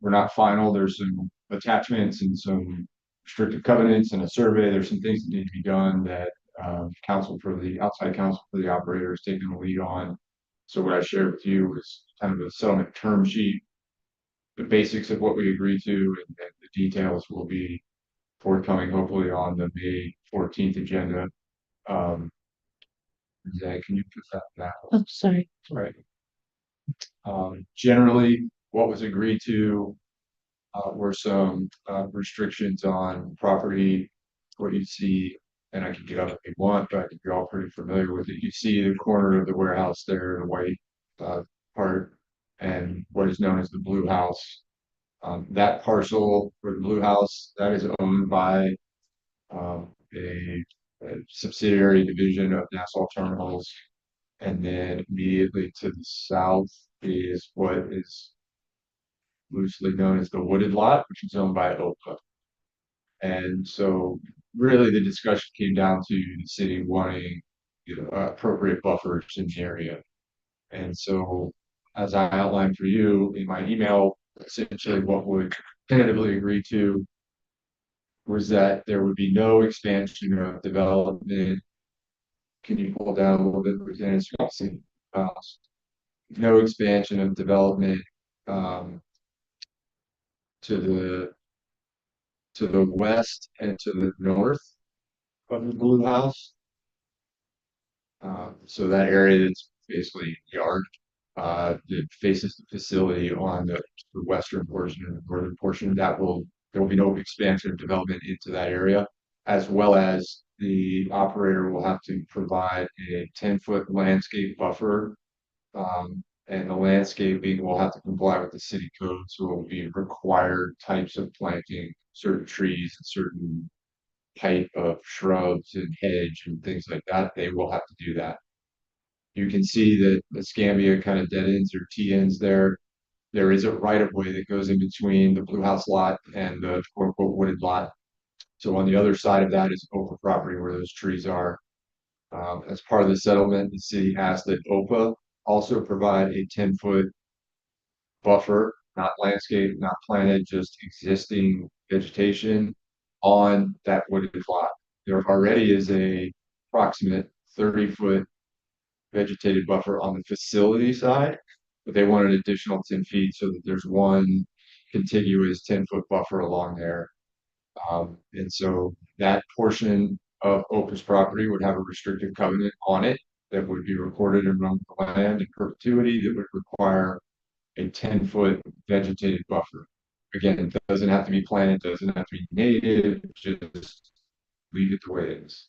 We're not final. There's some attachments and some restrictive covenants and a survey. There's some things that need to be done that outside counsel for the operator is taking the lead on. So what I shared with you is kind of a settlement term sheet, the basics of what we agreed to, and the details will be forthcoming hopefully on the May 14th agenda. Zach, can you put that now? Oh, sorry. Right. Generally, what was agreed to were some restrictions on property. What you see, and I can get up if you want, but I think you're all pretty familiar with it. You see the corner of the warehouse there, the white part, and what is known as the blue house. That parcel for the blue house, that is owned by a subsidiary division of Nassau Terminals. And then immediately to the south is what is loosely known as the wooded lot, which is owned by OHPA. And so really the discussion came down to the city wanting appropriate buffers in the area. And so as I outlined for you in my email, essentially what would tentatively agree to was that there would be no expansion of development. Can you pull down a little bit, Lieutenant Scottsy? No expansion of development to the west and to the north of the blue house. So that area that's basically yard that faces the facility on the western portion and the northern portion, there will be no expansion of development into that area, as well as the operator will have to provide a 10-foot landscape buffer. And the landscaping will have to comply with the city code, so it will be required types of planting, certain trees and certain type of shrubs and hedge and things like that. They will have to do that. You can see that the Scambia kind of dead ends or T ends there. There is a right of way that goes in between the blue house lot and the quote unquote wooded lot. So on the other side of that is OPA property where those trees are. As part of the settlement, the city asked that OPA also provide a 10-foot buffer, not landscape, not planted, just existing vegetation on that wooded lot. There already is a approximate 30-foot vegetated buffer on the facility side, but they want an additional 10 feet so that there's one contiguous 10-foot buffer along there. And so that portion of Opus property would have a restrictive covenant on it that would be recorded and run the land in perpetuity that would require a 10-foot vegetated buffer. Again, it doesn't have to be planted, doesn't have to be native, just leave it the way it is.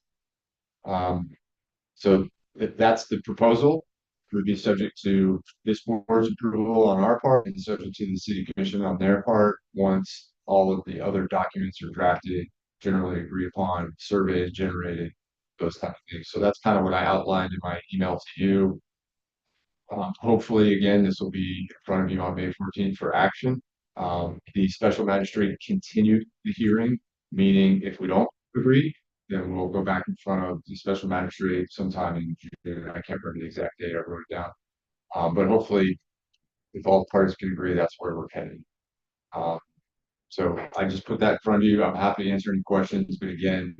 So if that's the proposal, it would be subject to this board's approval on our part and subject to the city commission on their part once all of the other documents are drafted, generally agreed upon, surveys generated, those type of things. So that's kind of what I outlined in my email to you. Hopefully, again, this will be in front of you on May 14th for action. The special magistrate continued the hearing, meaning if we don't agree, then we'll go back in front of the special magistrate sometime in June. I can't remember the exact date, I wrote it down. But hopefully, if all parties can agree, that's where we're headed. So I just put that in front of you. I'm happy to answer any questions, but again,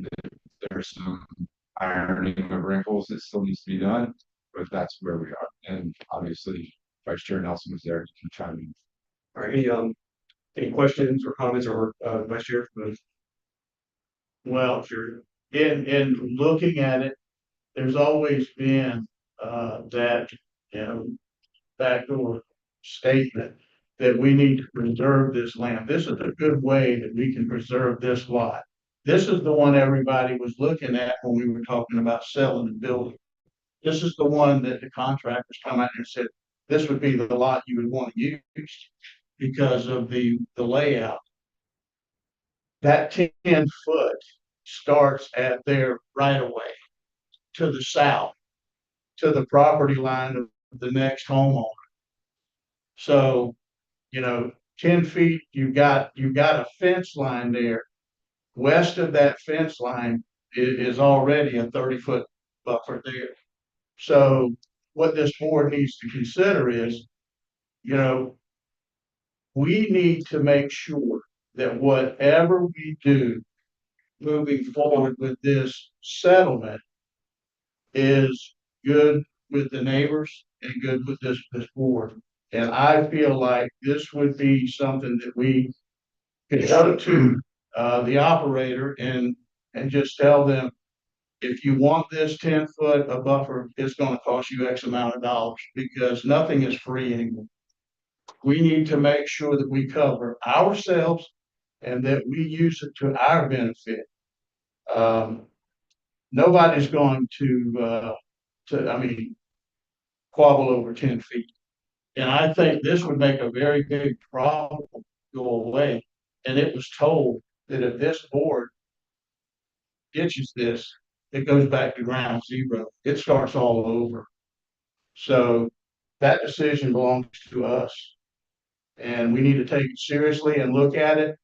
there's some ironing of wrinkles that still needs to be done, but that's where we are. And obviously, Vice Chair Nelson was there to chime in. All right, any questions or comments or Vice Chair? Well, sure. In looking at it, there's always been that, you know, backdoor statement that we need to preserve this land. This is a good way that we can preserve this lot. This is the one everybody was looking at when we were talking about selling the building. This is the one that the contractors come out and said, this would be the lot you would want to use because of the layout. That 10 foot starts at their right of way to the south, to the property line of the next homeowner. So, 10 feet, you've got a fence line there. West of that fence line is already a 30-foot buffer there. So what this board needs to consider is, we need to make sure that whatever we do moving forward with this settlement is good with the neighbors and good with this board. And I feel like this would be something that we could go to the operator and just tell them, if you want this 10 foot a buffer, it's gonna cost you X amount of dollars, because nothing is free anymore. We need to make sure that we cover ourselves and that we use it to our benefit. Nobody's going to, quabble over 10 feet. And I think this would make a very big problem go away. And it was told that if this board ditches this, it goes back to ground zero. It starts all over. So that decision belongs to us. And we need to take it seriously and look at it.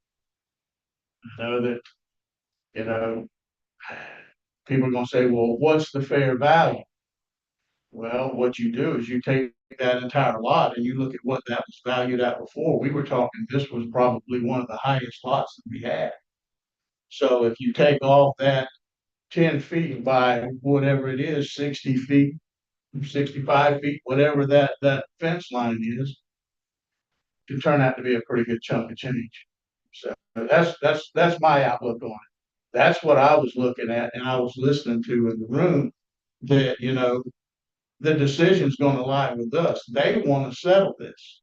Know that, people are going to say, well, what's the fair value? Well, what you do is you take that entire lot and you look at what that was valued at before. We were talking, this was probably one of the highest lots that we had. So if you take off that 10 feet by whatever it is, 60 feet, 65 feet, whatever that fence line is, it can turn out to be a pretty good chunk of change. So that's my outlook on it. That's what I was looking at, and I was listening to in the room, that, the decision's going to lie with us. They want to settle this.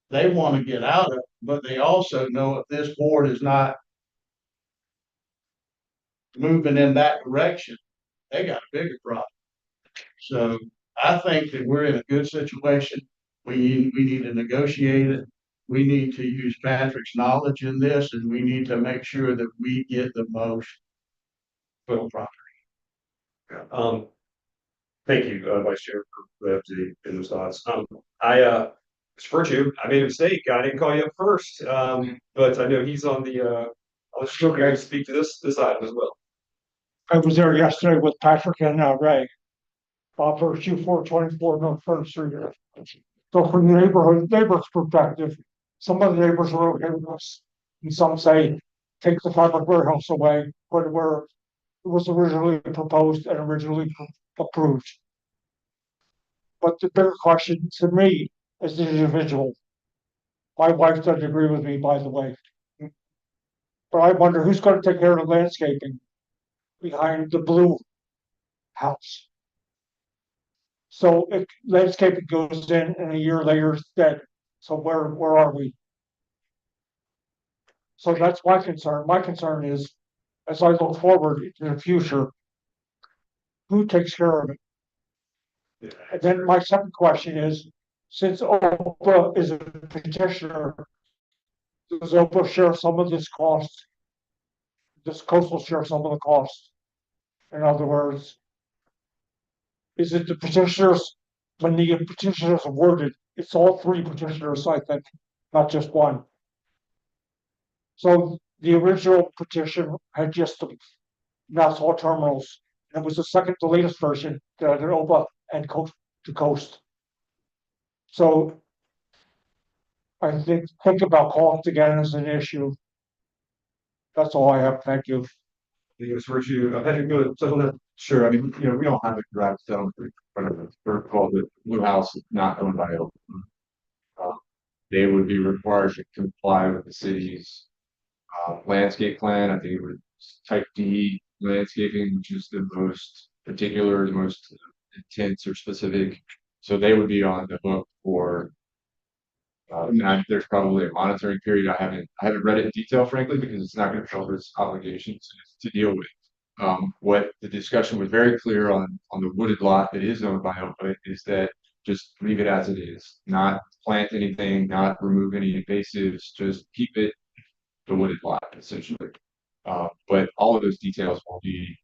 They want to get out of it, but they also know if this board is not moving in that direction, they got a bigger problem. So I think that we're in a good situation. We need to negotiate it. We need to use Patrick's knowledge in this, and we need to make sure that we get the most for the property. Thank you, Vice Chair, for the update and those thoughts. Mr. Virtue, I made a mistake. I didn't call you up first, but I know he's on the. I was still going to speak to this item as well. I was there yesterday with Patrick and Ray. Virtue 424 North First Street. So from the neighbor's perspective, some of the neighbors are okay with us. And some say, take the public warehouse away, put it where it was originally proposed and originally approved. But the bigger question to me as an individual, my wife doesn't agree with me, by the way. But I wonder who's going to take care of the landscaping behind the blue house. So if landscaping goes in and a year later it's dead, so where are we? So that's my concern. My concern is, as I look forward into the future, who takes care of it? And then my second question is, since OHPA is a petitioner, does OHPA share some of this cost? Does coastal share some of the cost? In other words, is it the petitioners, when the petitioners are worded, it's all three petitioners, I think, not just one. So the original petition had just the Nassau terminals. And it was the second, the latest version that had OHPA and coast to coast. So I think about cost again as an issue. That's all I have. Thank you. Thank you, Mr. Virtue. Patrick, go ahead. Sure, I mean, we don't have a draft zone for called the Blue House, not owned by OHPA. They would be required to comply with the city's landscape plan. I think it was type D landscaping, which is the most particular, the most intense or specific. So they would be on the hook for. And there's probably a monitoring period. I haven't read it in detail, frankly, because it's not going to cover its obligations. to deal with. What the discussion was very clear on the wooded lot that is owned by OHPA is that just leave it as it is, not plant anything, not remove any invasives, just keep it the wooded lot essentially. But all of those details will be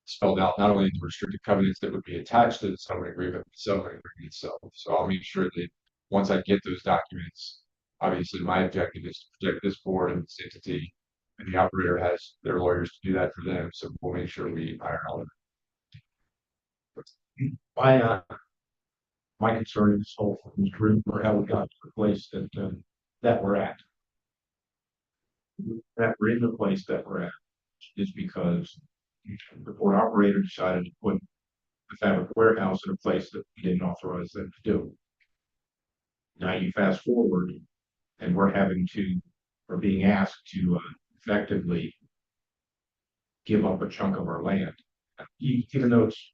spelled out not only in the restricted covenants that would be attached to the settlement agreement, but the settlement agreement itself. So I'll make sure that once I get those documents, obviously my objective is to protect this board and this entity, and the operator has their lawyers to do that for them. So we'll make sure we iron all of it. My concern in this whole thing is really for how we got to the place that we're at. That we're in the place that we're at is because the port operator decided to put the fabric warehouse in a place that we didn't authorize them to do. Now you fast forward and we're being asked to effectively give up a chunk of our land, even though it's,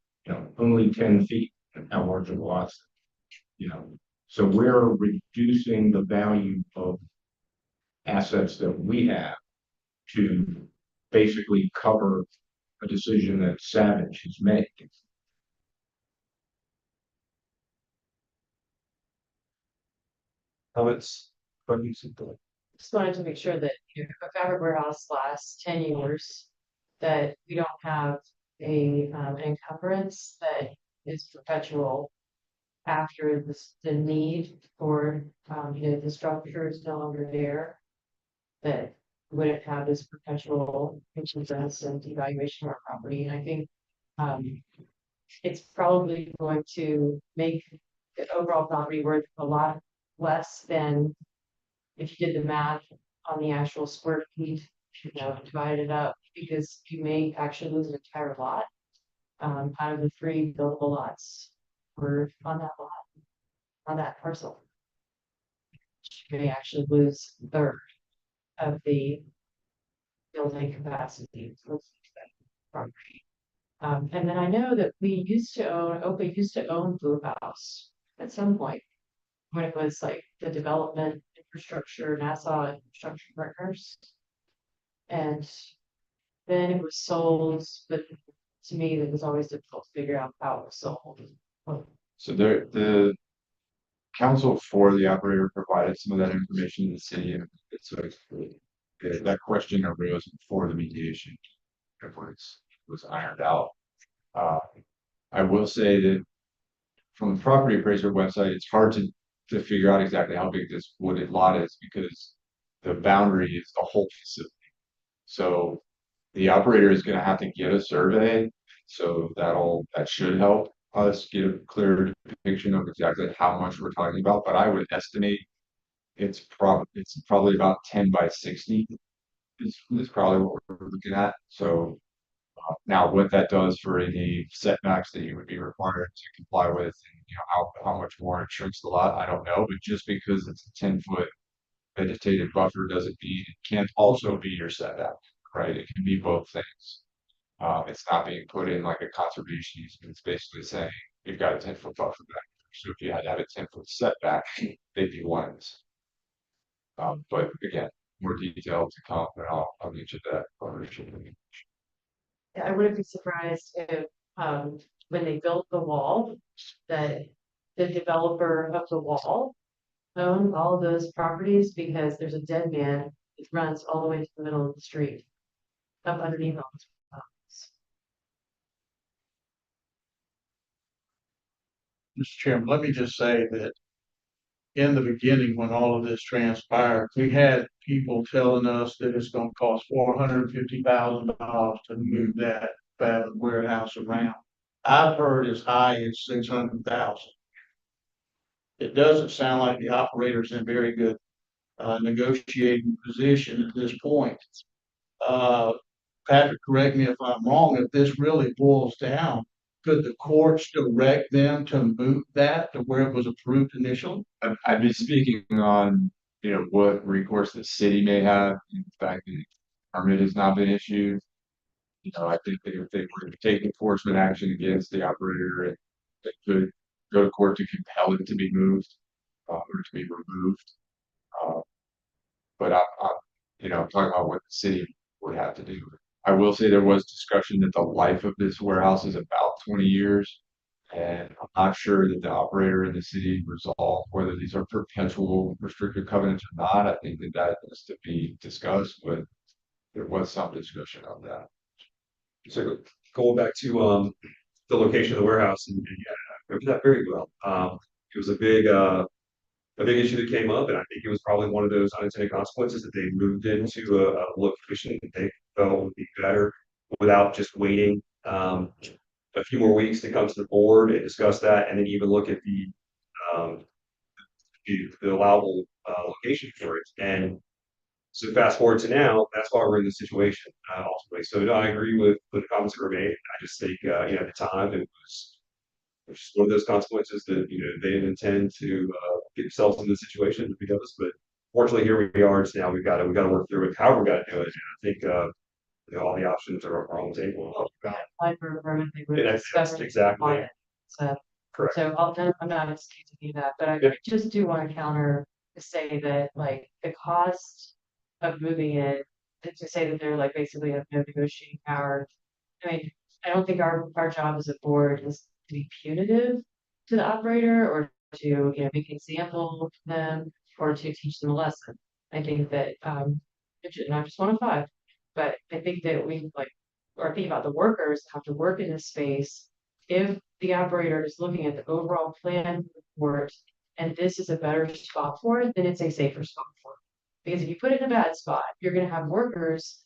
only 10 feet. How large of a lot, so we're reducing the value of assets that we have to basically cover a decision that Savage has made. Just wanted to make sure that, if a fabric warehouse lasts 10 years, that we don't have an encumbrance that is perpetual after the need for, the structure is no longer there, that we wouldn't have this perpetual interest and devaluation of our property. And I think it's probably going to make the overall property worth a lot less than if you did the math on the actual square feet, divided it up, because you may actually lose an entire lot. Out of the 3 buildable lots were on that lot, on that parcel. You may actually lose a third of the building capacity of that property. And then I know that OPA used to own Blue House at some point, when it was like the development infrastructure, NASA infrastructure partners. And then it was sold, but to me, it was always difficult to figure out how it was sold. So the counsel for the operator provided some of that information to the city, and so that question arose before the mediation was ironed out. I will say that from the property appraiser website, it's hard to figure out exactly how big this wooded lot is because the boundary is the whole facility. So the operator is going to have to get a survey, so that should help us get a clear depiction of exactly how much we're talking about. But I would estimate it's probably about 10 by 60 is probably what we're looking at. So now what that does for any setbacks that you would be required to comply with, and how much more it shrinks the lot, I don't know. But just because it's a 10-foot vegetated buffer doesn't mean it can't also be your setback, right? It can be both things. It's not being put in like a conservation easement. It's basically saying you've got a 10-foot buffer back. So if you had to have a 10-foot setback, they'd be ones. But again, more detail to come, and I'll get you that. I wouldn't be surprised if, when they built the wall, that the developer of the wall owned all of those properties, because there's a dead man that runs all the way to the middle of the street, up underneath all those properties. Mr. Chairman, let me just say that in the beginning, when all of this transpired, we had people telling us that it's gonna cost $450,000 to move that fabric warehouse around. I've heard as high as 600,000. It doesn't sound like the operator's in very good negotiating position at this point. Patrick, correct me if I'm wrong, if this really boils down, could the courts direct them to move that to where it was approved initially? I'd be speaking on, what recourse the city may have. In fact, the permit has not been issued. I think that if they were to take enforcement action against the operator, they could go to court to compel it to be moved, or to be removed. But I'm talking about what the city would have to do. I will say there was discussion that the life of this warehouse is about 20 years. And I'm not sure that the operator in the city resolved whether these are perpetual restricted covenants or not. I think that that has to be discussed, but there was some discussion on that. So going back to the location of the warehouse, and yeah, I remember that very well. It was a big issue that came up, and I think it was probably one of those unintended consequences that they moved into a location that they felt would be better without just waiting a few more weeks to come to the board and discuss that, and then even look at um, the allowable location for it. And so fast forward to now, that's why we're in this situation ultimately. So no, I agree with the comments that were made. I just think at the time it was just one of those consequences that they didn't intend to get themselves in this situation to be honest. But fortunately, here we are. It's now we got to work through it. However, we got to do it. And I think all the options are on the table. Apply for a permit, they would Yeah, discuss it. exactly. On it. So, Correct. so I'm not asking to do that, but I Yeah. just do want to counter to say that like the cost of moving it, to say that they're like basically have no negotiating power. I mean, I don't think our job as a board is to be punitive to the operator or to, make an example of them or to teach them a lesson. I think that, not just one of five, but I think that we like, or think about the workers that have to work in this space. If the operator is looking at the overall plan for it, and this is a better spot for it, then it's a safer spot for it. Because if you put it in a bad spot, you're gonna have workers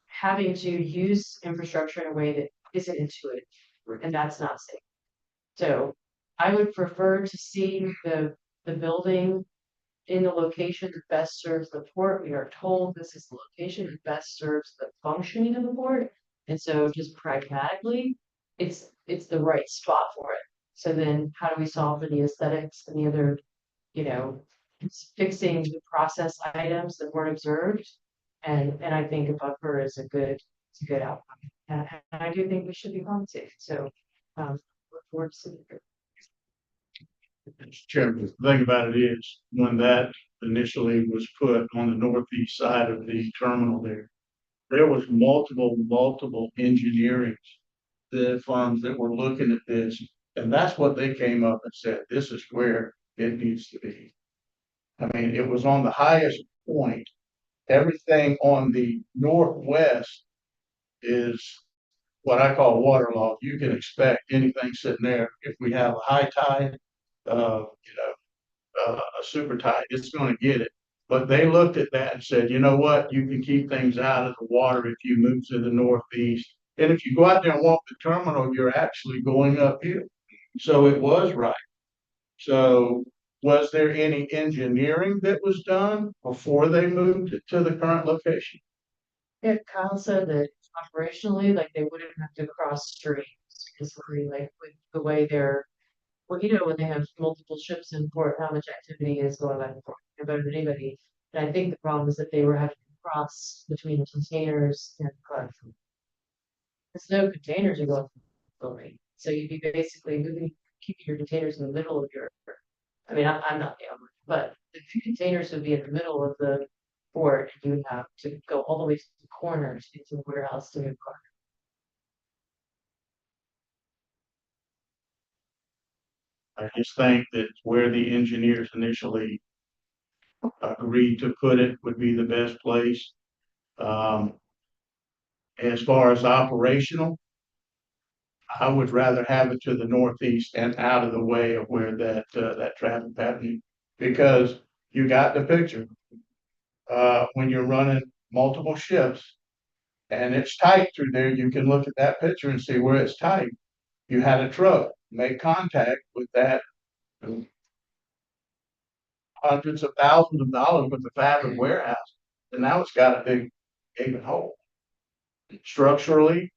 having to use infrastructure in a way that isn't intuitive, and that's not safe. So I would prefer to see the building in the location that best serves the port. We are told this is the location that best serves the functioning of the port. And so just pragmatically, it's the right spot for it. So then how do we solve for the aesthetics and the other, you know, fixing the process items that weren't observed? And I think a buffer is it's a good outcome. And I do think we should be compensated. So look forward to seeing it. Mr. Chairman, the thing about it is, when that initially was put on the northeast side of the terminal there was multiple engineering the firms that were looking at this, and that's what they came up and said, this is where it needs to be. I mean, it was on the highest point. Everything on the northwest is what I call waterlogged. You can expect anything sitting there. If we have a high tide, a super tide, it's going to get it. But they looked at that and said, you know what, you can keep things out of the water if you move to the northeast. And if you go out there and walk the terminal, you're actually going uphill. So it was right. So was there any engineering that was done before they moved it to the current location? Yeah, Kyle said that operationally, like they wouldn't have to cross streams, basically, like with the way they're, well, when they have multiple ships in port, how much activity is going back and forth, they're better than anybody. And I think the problem is that they were having to cross between the containers and there's no containers are going forward. So you'd be basically moving, keeping your containers in the middle of your, I mean, I'm not the owner, but the two containers would be in the middle of the port and you would have to go all the way to the corners into the warehouse to move cars. I just think that where the engineers initially agreed to put it would be the best place. As far as operational, I would rather have it to the northeast and out of the way of where that traffic pattern, because you got the picture. When you're running multiple shifts and it's tight through there, you can look at that picture and see where it's tight. You had a truck make contact with that hundreds of thousands of dollars with the fabric warehouse, and now it's got a big gaping hole. Structurally,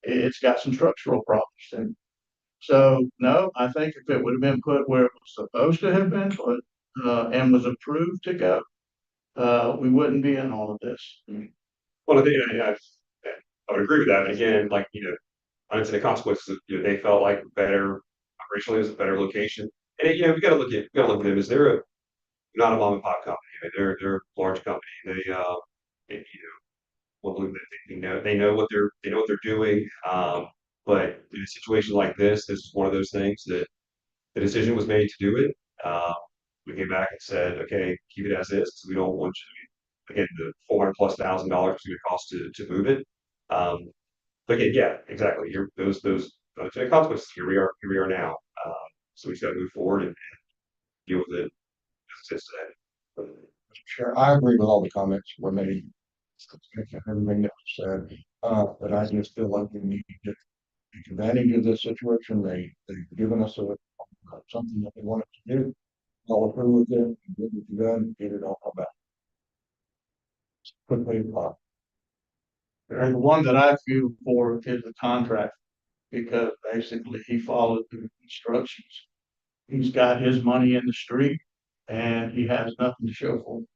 it's got some structural problems. And so, no, I think if it would have been put where it was supposed to have been put, and was approved to go, we wouldn't be in all of this. Well, I think I would agree with that. But again, like unintended consequences. They felt like better operationally, it was a better location. And we got to look at them. Is there not a mom and pop company? I mean, they're a large company. They they know what they're doing. But in a situation like this is one of those things that the decision was made to do it. We came back and said, okay, keep it as is, because we don't want you, again, the $400,000+ it's gonna cost to move it. But again, yeah, exactly. Those unintended consequences, here we are now. So we just gotta move forward and deal with it as it is today. Sure, I agree with all the comments were made. Everything that was said, but I just feel like we need to take advantage of this situation. They've given us something that they wanted to do. I'll approve with it, get it done, get it all about. Quickly, And the one that I feel for is the contract, because basically he followed the instructions. He's got his money in the street and he has nothing to show for it.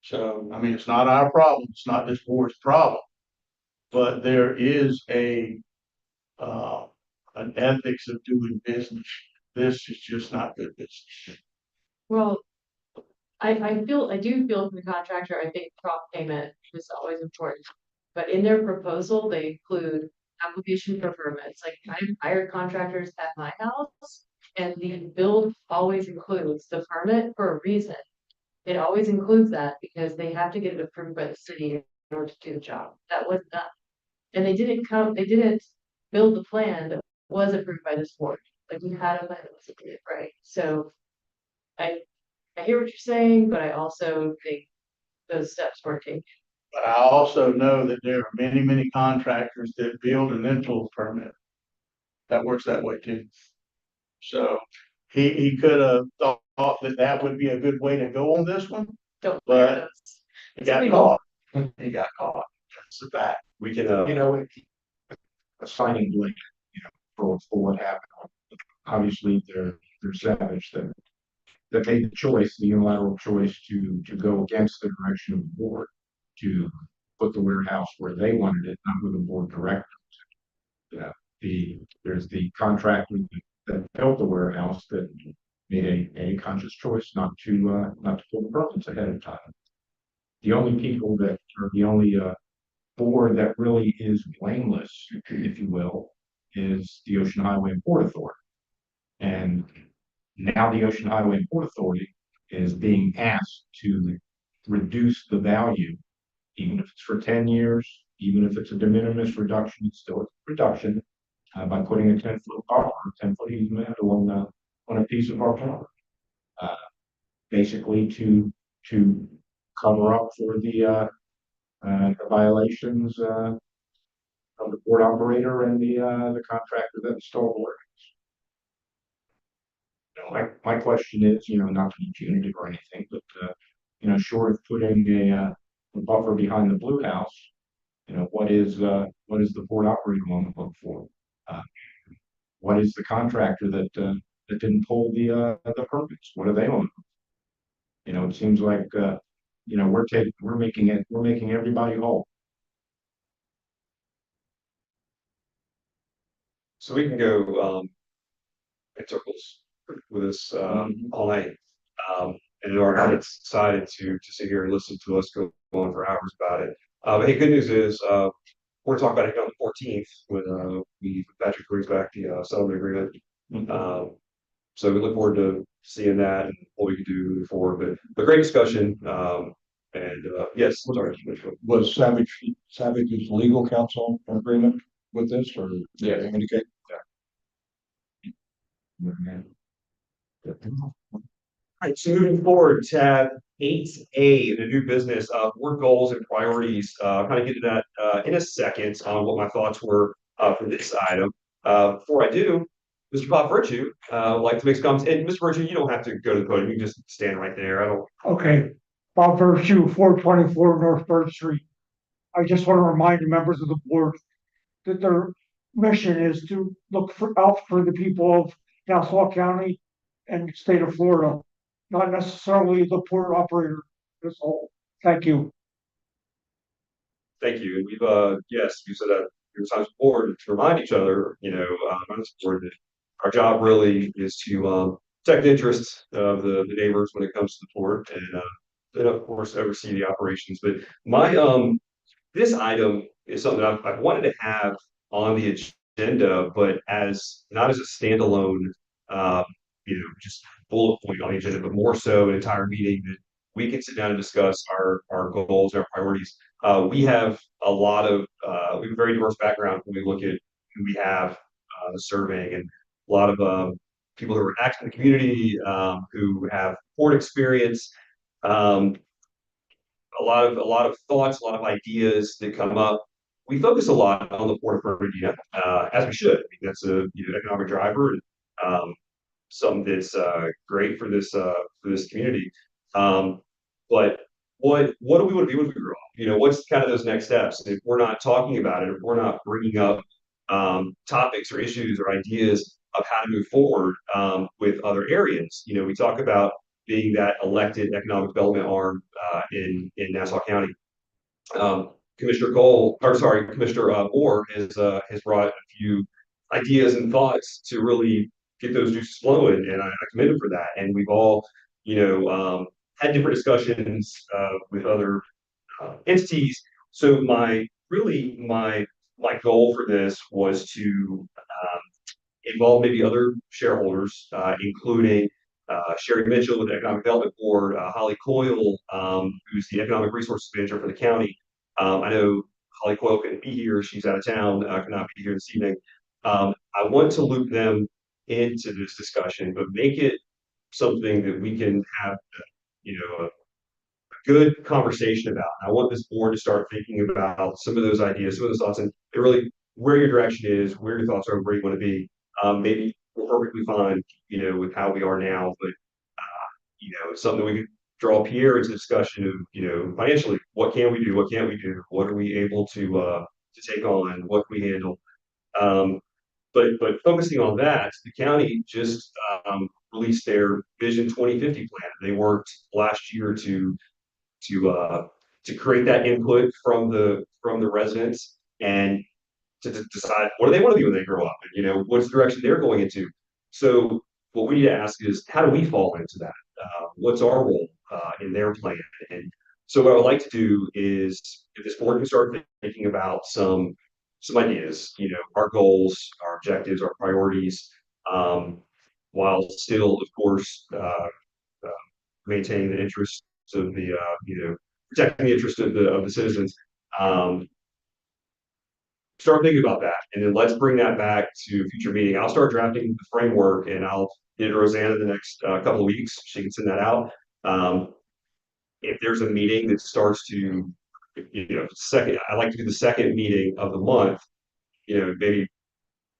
So, I mean, it's not our problem, it's not this board's problem, but there is an ethics of doing business. This is just not good business. Well, I do feel for the contractor, I think prompt payment is always important. But in their proposal, they include application for permits, like I've hired contractors at my house. And the bill always includes the permit for a reason. It always includes that because they have to get it approved by the city in order to do the job. That was done. And they didn't build the plan that was approved by this board. Like we had a plan that was approved, right? So I hear what you're saying, but I also think those steps weren't taken. But I also know that there are many, many contractors that build and then pull a permit. That works that way too. So he could have thought that that would be a good way to go on this one, Don't but he got caught. He got caught. That's the fact. We can, assigning blame, for what happened. Obviously, they're savage that made the choice, the unilateral choice to go against the direction of the board, to put the warehouse where they wanted it, not where the board directed it. There's the contractor that built the warehouse that made a conscious choice not to pull the permits ahead of time. The only people that are the only board that really is blameless, if you will, is the Ocean Highway and Port Authority. And now the Ocean Highway and Port Authority is being asked to reduce the value, even if it's for 10 years, even if it's a de minimis reduction, it's still a reduction by putting a 10-foot buffer, 10-foot easement on a piece of our property, basically to cover up for the violations of the port operator and the contractor that installed the warehouse. My question is, not to be punitive or anything, but short of putting a buffer behind the blue house, what is the port operator on the hook for? What is the contractor that didn't pull the permits? What are they on? It seems like we're making everybody whole. so we can go in circles with this all night. And our audience decided to sit here and listen to us go on for hours about it. But hey, good news is we're talking about it on the 14th when Patrick brings back the settlement agreement. So we look forward to seeing that and what we can do moving forward. But great discussion. And yes, sorry. Was Savage's legal counsel in agreement with this, or Yeah. indicate? All right, so moving forward, tab 8A, the new business, board goals and priorities. Kind of get to that in a second on what my thoughts were for this item. Before I do, Mr. Bob Virtue, would like to make some comments. And Mr. Virtue, you don't have to go to the podium. You can just stand right there. I don't. Okay, Bob Virtue, 424 North Third Street. I just want to remind the members of the board that their mission is to look out for the people of Nassau County and the state of Florida, not necessarily the port operator as a whole. Thank you. Thank you. And we've, yes, you said that your times board to remind each other, on this board that our job really is to protect the interests of the neighbors when it comes to the port and then of course oversee the operations. But my this item is something I've wanted to have on the agenda, but as not as a standalone, um, just bullet point on the agenda, but more so an entire meeting that we can sit down and discuss our goals, our priorities. We have a lot of, we have a very diverse background when we look at who we have surveying, and a lot of people who are active in the community, who have board experience, um, a lot of thoughts, a lot of ideas that come up. We focus a lot on the Port of Fernandina, as we should. I mean, that's a economic driver, and something that's great for this community. Um, but what do we want to be when we grow up? What's kind of those next steps? If we're not talking about it, if we're not bringing up topics or issues or ideas of how to move forward with other areas, we talk about being that elected economic development arm in Nassau County. Commissioner Cole, or sorry, Commissioner Moore has brought a few ideas and thoughts to really get those juices flowing, and I commend him for that. And we've all, had different discussions with other entities. So my goal for this was to involve maybe other shareholders, including Sherry Mitchell with the Economic Development Board, Holly Coyle, who's the Economic Resources Manager for the county. I know Holly Coyle couldn't be here; she's out of town, could not be here this evening. I want to loop them into this discussion, but make it something that we can have, a good conversation about. I want this board to start thinking about some of those ideas, some of those thoughts, and really where your direction is, where your thoughts are, where you want to be. Maybe we're perfectly fine, with how we are now, but it's something we could draw Pierre into discussion of, financially, what can we do, what can't we do, what are we able to take on, what can we handle. But focusing on that, the county just released their Vision 2050 plan. They worked last year to create that input from the residents, and to decide what do they want to be when they grow up, and what's the direction they're going into. So what we need to ask is, how do we fall into that? What's our role in their plan? And so what I would like to do is, if this board can start thinking about some ideas, our goals, our objectives, our priorities, while still, of course, maintaining the interests of the protecting the interest of the citizens. Um, Start thinking about that, and then let's bring that back to a future meeting. I'll start drafting the framework, and I'll get it to Rosanna the next couple of weeks. She can send that out. If there's a meeting that starts to, second, I like to do the second meeting of the month, maybe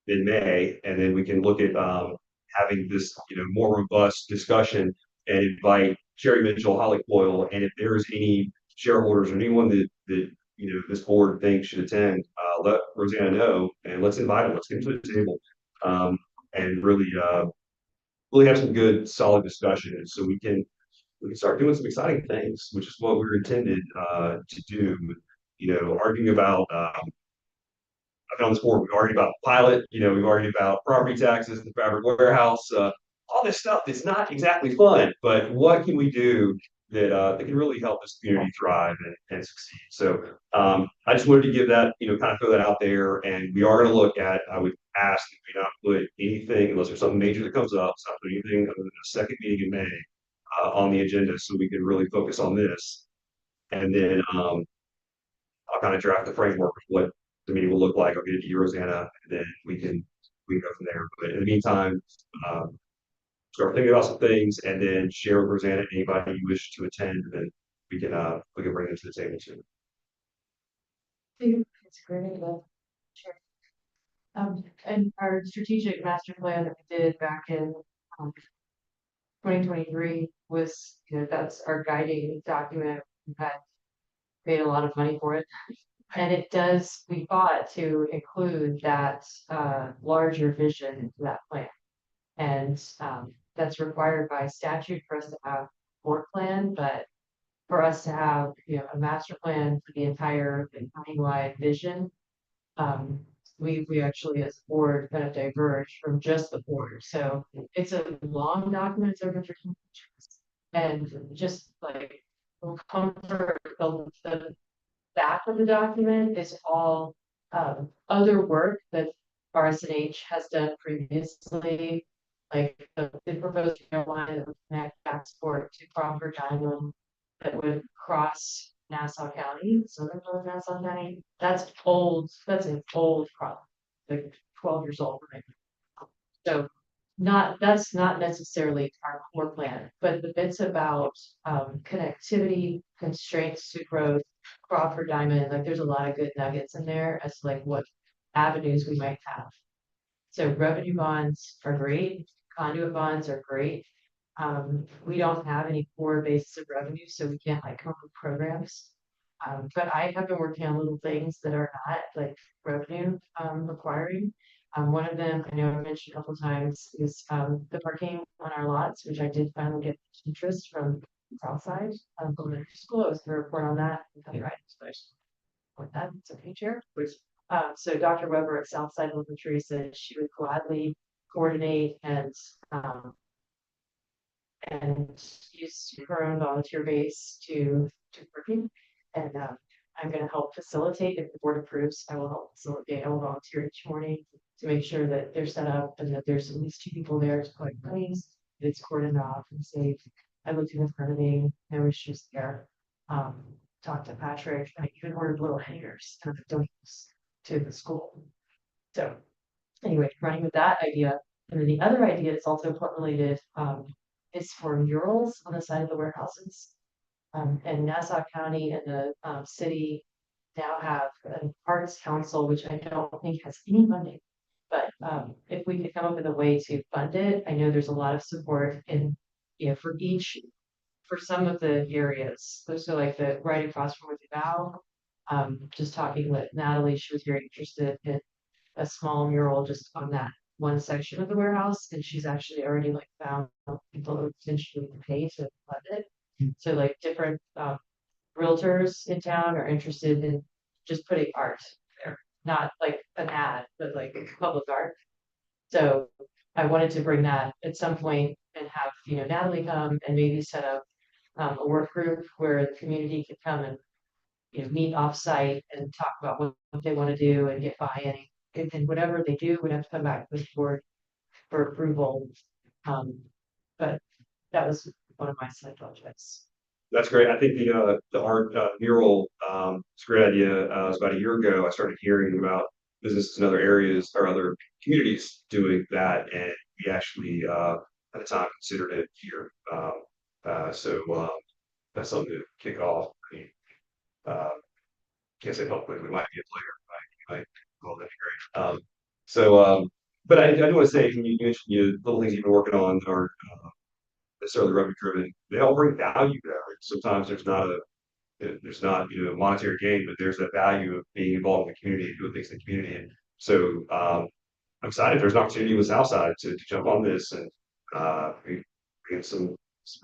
in May, and then we can look at having this, more robust discussion, and invite Sherry Mitchell, Holly Coyle, and if there's any shareholders or anyone that this board thinks should attend, let Rosanna know, and let's invite them. Let's get them to the table, and really have some good, solid discussion, so we can start doing some exciting things, which is what we were intended to do. Arguing about on this board, we've already about pilot, we've already about property taxes, the fabric warehouse, all this stuff that's not exactly fun, but what can we do that can really help this community thrive and succeed? So I just wanted to give that, kind of throw that out there, and we are going to look at, I would ask that we not put anything, unless there's something major that comes up, not put anything other than a second meeting in May on the agenda, so we can really focus on this. And then I'll kind of draft the framework of what the meeting will look like. I'll get it to you, Rosanna, and then we can go from there. But in the meantime, start thinking about some things, and then share with Rosanna anybody you wish to attend, and then we can bring them to the table too. It's a great idea. Sure. And our strategic master plan that we did back in 2023 was, that's our guiding document. We had paid a lot of money for it. And it does, we fought to include that larger vision into that plan. And that's required by statute for us to have a board plan, but for us to have, a master plan for the entire county-wide vision, we actually as a board kind of diverge from just the board. So it's a long document, it's over 13 pages. And just like comfort the back of the document is all other work that RSNH has done previously. Like the proposed line that would connect Backsport to Crawford Diamond that would cross Nassau County, southern part of Nassau County. That's old, that's an old problem, like 12 years old, right? So that's not necessarily our core plan, but the bits about connectivity, constraints to growth, Crawford Diamond, like there's a lot of good nuggets in there as to like what avenues we might have. So revenue bonds are great, conduit bonds are great. We don't have any core basis of revenue, so we can't like come up with programs. But I have been working on little things that are not like revenue requiring. One of them I know I mentioned a couple times is the parking on our lots, which I did finally get interest from Southside Elementary School. I was going to report on that. Right, with that, it's a future. So Dr. Weber at Southside Elementary said she would gladly coordinate and use her own volunteer base to working. And I'm going to help facilitate if the board approves. I will help facilitate. I will volunteer each morning to make sure that they're set up and that there's at least 2 people there to collect monies. It's cordoned off and safe. I looked in the permitting, no issues there. Talked to Patrick. I even ordered little hangers and donuts to the school. So anyway, running with that idea. And then the other idea is also port related. Is for murals on the side of the warehouses. And Nassau County and the city now have an arts council, which I don't think has any funding. But if we could come up with a way to fund it, I know there's a lot of support in, for some of the areas. So like the right across from with the bow, just talking with Natalie, she was very interested in a small mural just on that one section of the warehouse, and she's actually already like found people who potentially pay to fund it. So like different realtors in town are interested in just putting art there, not like an ad, but like public art. So I wanted to bring that at some point and have Natalie come and maybe set up a work group where the community could come and meet offsite and talk about what they want to do and get buy-in. And whatever they do would have to come back to the board for approval. But that was one of my side projects. That's great. I think the art mural is a great idea. It was about a year ago. I started hearing about businesses in other areas or other communities doing that, and we actually at the time considered it here. So that's something to kick off. I mean, can't say hopefully we might get later. Well, that'd be great. But I do want to say, when you mentioned little things you've been working on are necessarily revenue driven. They all bring value there. Sometimes there's not monetary gain, but there's that value of being involved in the community and doing things in the community. And so I'm excited there's an opportunity with Southside to jump on this and we get some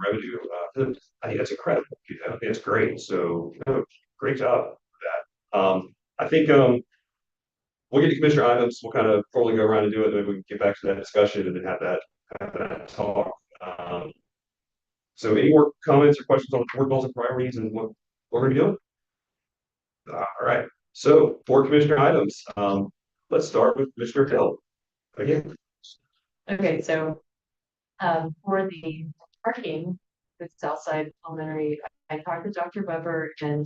revenue. I think that's incredible. I think it's great. So great job for that. I think we'll get to commissioner items. We'll kind of probably go around and do it, and then we can get back to that discussion and then have that talk. So any more comments or questions on the board goals and priorities and what we're gonna be doing? All right. So board commissioner items. Let's start with Mr. Hill. Again. Okay, so for the parking with Southside Elementary, I talked to Dr. Weber and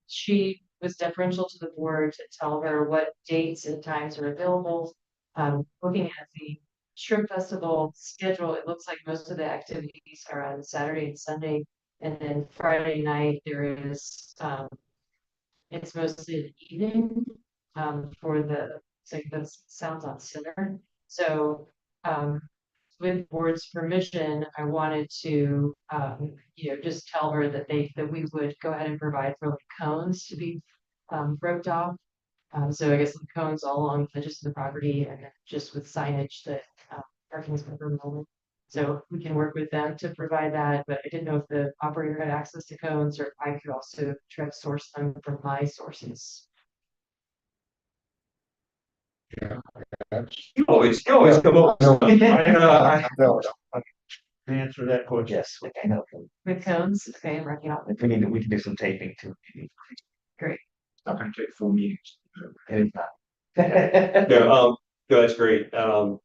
she was deferential to the board to tell her what dates and times are available. Looking at the Shrimp Festival schedule, it looks like most of the activities are on Saturday and Sunday, and then Friday night there is it's mostly an evening for the sounds on center. So with board's permission, I wanted to just tell her that we would go ahead and provide for like cones to be roped off. So I guess the cones all along the edges of the property and then just with signage that parking is permitted. So we can work with them to provide that, but I didn't know if the operator had access to cones or if I could also try to source them from my sources. You always come up with something. To answer that question, yes, I know. With cones, okay, I'm working on it. We can do some taping too. not gonna take full meetings. Anytime. No, no, that's great. And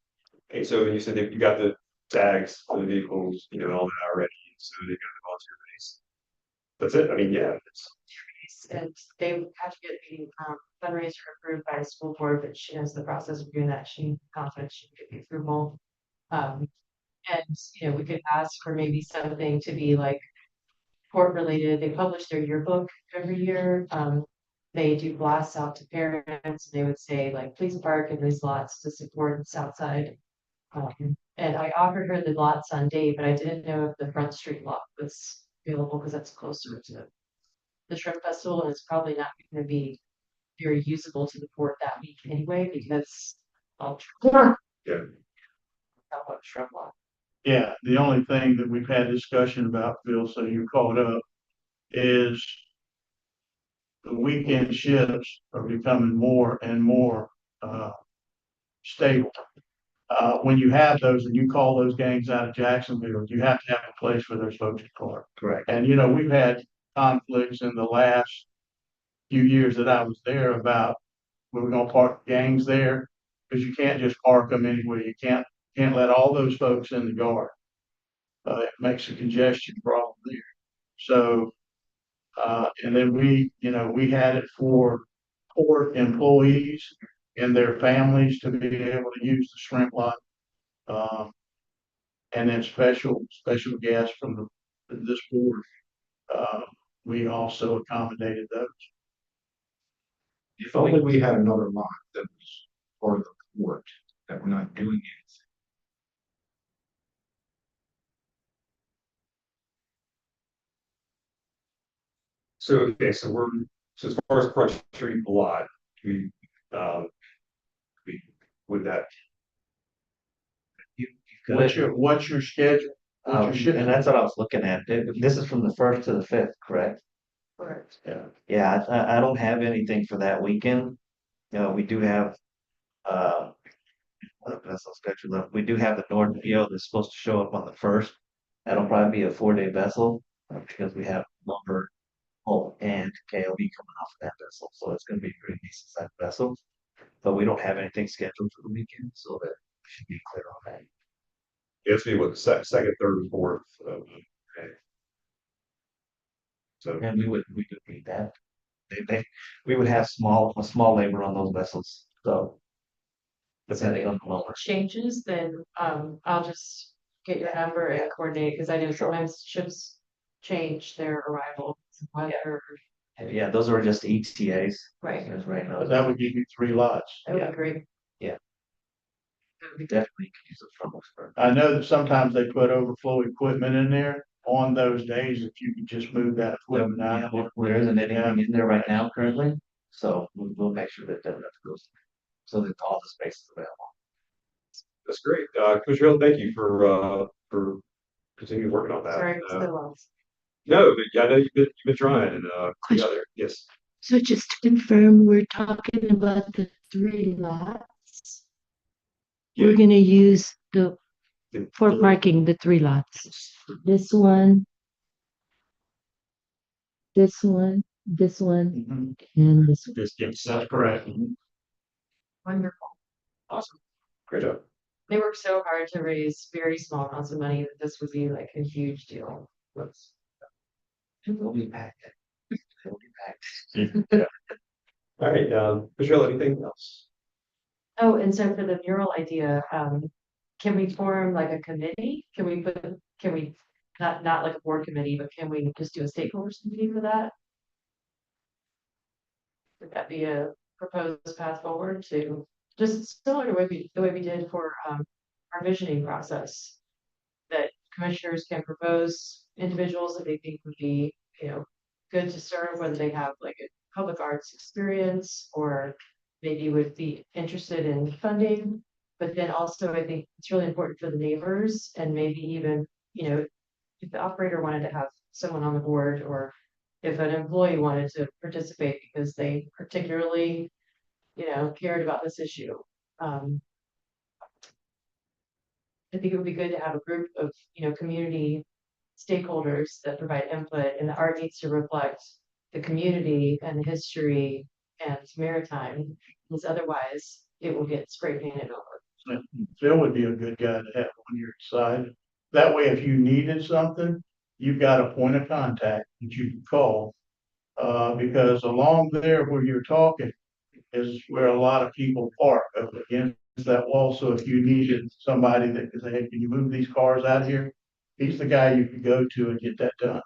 so you said that you got the tags for the vehicles, you know, and all that already, so they got the volunteer base. That's it. I mean, yeah, it's, And they have to get the fundraiser approved by the school board, but she knows the process of doing that. She's confident she can get the approval. And you know, we could ask for maybe something to be like sport related. They publish their yearbook every year. They do blasts out to parents. They would say like, please park in these lots to support Southside. And I offered her the lot Sunday, but I didn't know if the Front Street lot was available because that's closer to the shrimp festival, and it's probably not going to be very usable to the port that week anyway because I'll yeah. about shrimp lot. Yeah, the only thing that we've had discussion about, Phil, so you caught up, is the weekend shifts are becoming more and more stable. When you have those and you call those gangs out of Jacksonville, you have to have a place for those folks to park. Correct. And, you know, we've had conflicts in the last few years that I was there about, we were gonna park gangs there, because you can't just park them anywhere. You can't let all those folks in the yard. It makes a congestion problem there. So, and then you know, we had it for port employees and their families to be able to use the shrimp lot. And then special guests from this board. We also accommodated those. If only we had another lot that was part of the port, that we're not doing anything. So, okay, so as far as Front Street lot, we, we, would that, What's your schedule? And that's what I was looking at. This is from the 1st to the 5th, correct? Correct. Yeah. Yeah, I don't have anything for that weekend. We do have, vessel schedule up. We do have the North PO that's supposed to show up on the 1st. That'll probably be a 4-day vessel, because we have lumber, pulp, and KLB coming off of that vessel. So it's gonna be a pretty decent sized vessel. But we don't have anything scheduled for the weekend, so that we should be clear on that. it's be what, second, third, and fourth, okay. So, And we would need that. We would have a small labor on those vessels, so. Depending on the lumber. Changes, then I'll just get your number and coordinate, because I know sometimes ships change their arrival. Weather. Yeah, those are just ETAs. Right. Because right now. But that would give you 3 lots. That would be great. Yeah. That would be Definitely could use it from Oxford. I know that sometimes they put overflow equipment in there on those days, if you could just move that equipment out. There isn't anything in there right now currently, so we'll make sure that that goes, so that all the space is available. that's great. Commissioner Hill, thank you for continuing working on that. Sorry, it's so long. No, but yeah, I know you've been trying, and together, yes. So just to confirm, we're talking about the 3 lots. Yeah. We're gonna use for marking the 3 lots. This one, this one, this one, and this one. Yes, that's correct. Wonderful. Awesome. Great job. They worked so hard to raise very small amounts of money that this would be like a huge deal. We'll be back. We'll be back. All right, Commissioner Hill, anything else? Oh, and so for the mural idea, can we form like a committee? Can we, not like a board committee, but can we just do a stakeholders committee for that? Would that be a proposed path forward to, just similar to the way we did for our visioning process? That commissioners can propose individuals that they think would be, you know, good to serve, whether they have like a public arts experience or maybe would be interested in funding. But then also I think it's really important for the neighbors, and maybe even, you know, if the operator wanted to have someone on the board, or if an employee wanted to participate because they particularly, you know, cared about this issue. I think it would be good to have a group of, you know, community stakeholders that provide input, and the art needs to reflect the community and the history and maritime, because otherwise it will get spray painted over. Phil would be a good guy to have on your side. That way, if you needed something, you've got a point of contact that you can call. Because along there where you're talking is where a lot of people park up against that wall. So if you needed somebody that could say, hey, can you move these cars out of here? He's the guy you could go to and get that done.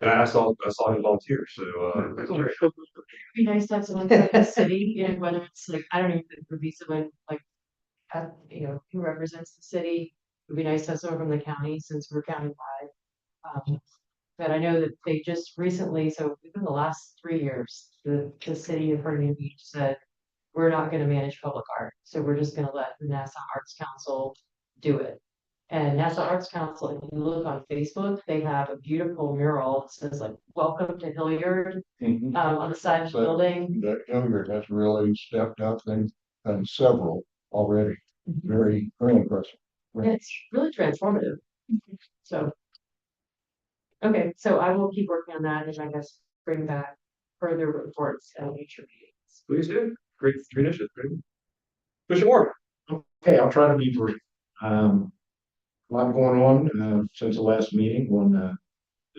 And I saw him volunteer, so, It'd be nice to have someone from the city, you know, whether it's like, I don't even think it would be someone like, you know, who represents the city. It'd be nice to have someone from the county since we're countywide. But I know that they just recently, so within the last 3 years, the city of Permian Beach said, we're not gonna manage public art, so we're just gonna let the Nassau Arts Council do it. And Nassau Arts Council, if you look on Facebook, they have a beautiful mural that says like, welcome to Hilliard, on the side of the So, building. that Hilliard has really stepped up and done several already. Very, very impressive. It's really transformative. So. Okay, so I will keep working on that and I guess bring back further reports at future meetings. please do. Great initiative. Great. Mr. Moore. Okay, I'll try to be brief. A lot going on since the last meeting. On the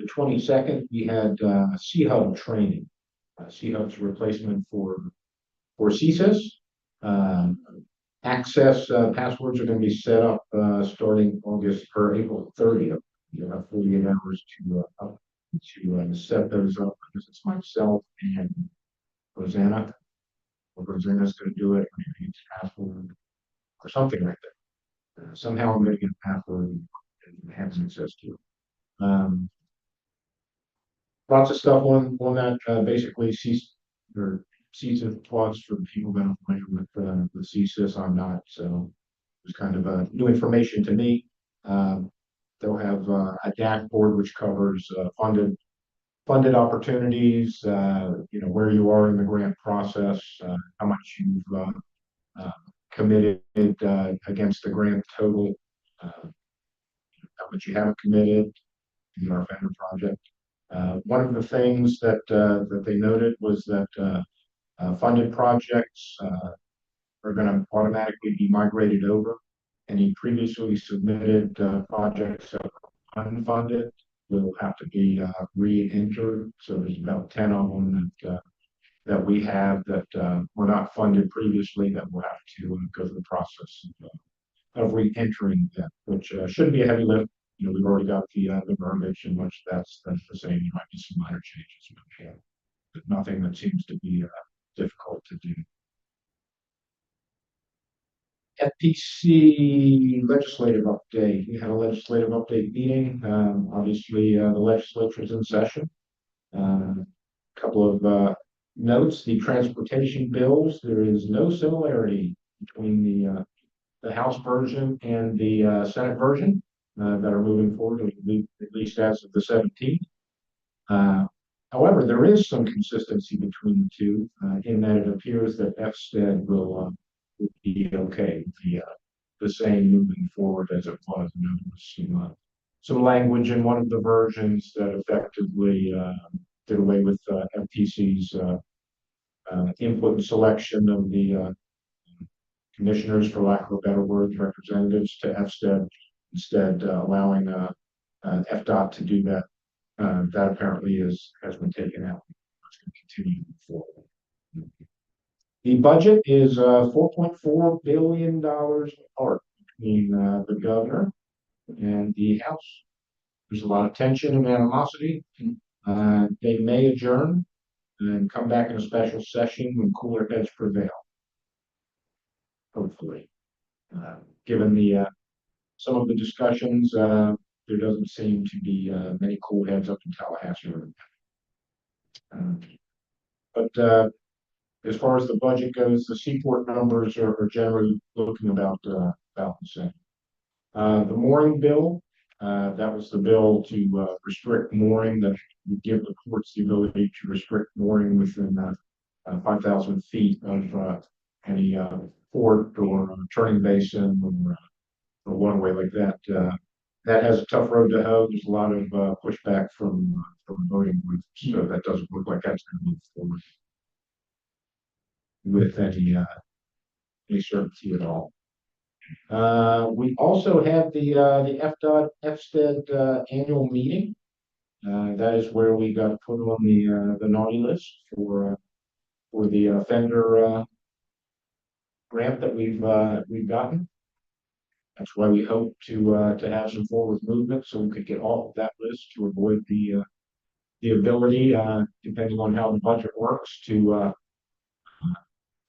22nd, we had C-Hub training. C-Hub's replacement for CSIS. Access passwords are going to be set up starting August or April 30th. You'll have 48 hours to set those up, because it's myself and Rosanna. Or Rosanna's going to do it. Maybe it's password or something like that. Somehow I'm going to get a password and have access to it. Lots of stuff on that. Basically, CSIS plots for the people that are familiar with CSIS. I'm not, so it's kind of new information to me. They'll have a dashboard which covers funded opportunities, where you are in the grant process, how much you've committed against the grant total, how much you haven't committed in our vendor project. One of the things that they noted was that funded projects are going to automatically be migrated over. Any previously submitted projects that are unfunded will have to be re-entered. So there's about 10 of them that we have that were not funded previously that will have to go through the process of re-entering them, which shouldn't be a heavy lift. We've already got the verbiage and much that's the same. There might be some minor changes, but nothing that seems to be difficult to do. FPC legislative update. We had a legislative update meeting. Obviously, the legislature is in session. A couple of notes. The transportation bills. There is no similarity between the House version and the Senate version that are moving forward, at least as of the 17th. However, there is some consistency between the two in that it appears that FSTED will be okay, the same moving forward as it was. And there was some language in one of the versions that effectively did away with FTC's input and selection of the commissioners, for lack of a better word, representatives to FSTED, instead allowing FDOT to do that. That apparently has been taken out. It's going to continue forward. The budget is $4.4 billion apart between the governor and the House. There's a lot of tension and animosity. They may adjourn and come back in a special session when cooler heads prevail. Hopefully, given some of the discussions, there doesn't seem to be many cool heads up in Tallahassee. But as far as the budget goes, the Seaport numbers are generally looking about the same. The mooring bill, that was the bill to restrict mooring, that would give the courts the ability to restrict mooring within 5,000 feet of any port or turning basin or one way like that. that has a tough road to hoe. There's a lot of pushback from voting groups, so that doesn't look like that's going to move forward with any certainty at all. We also have the FDOT FSTED annual meeting. That is where we got put on the naughty list for the offender grant that we've gotten. That's why we hope to have some forward movement so we could get off of that list to avoid the ability, depending on how the budget works, to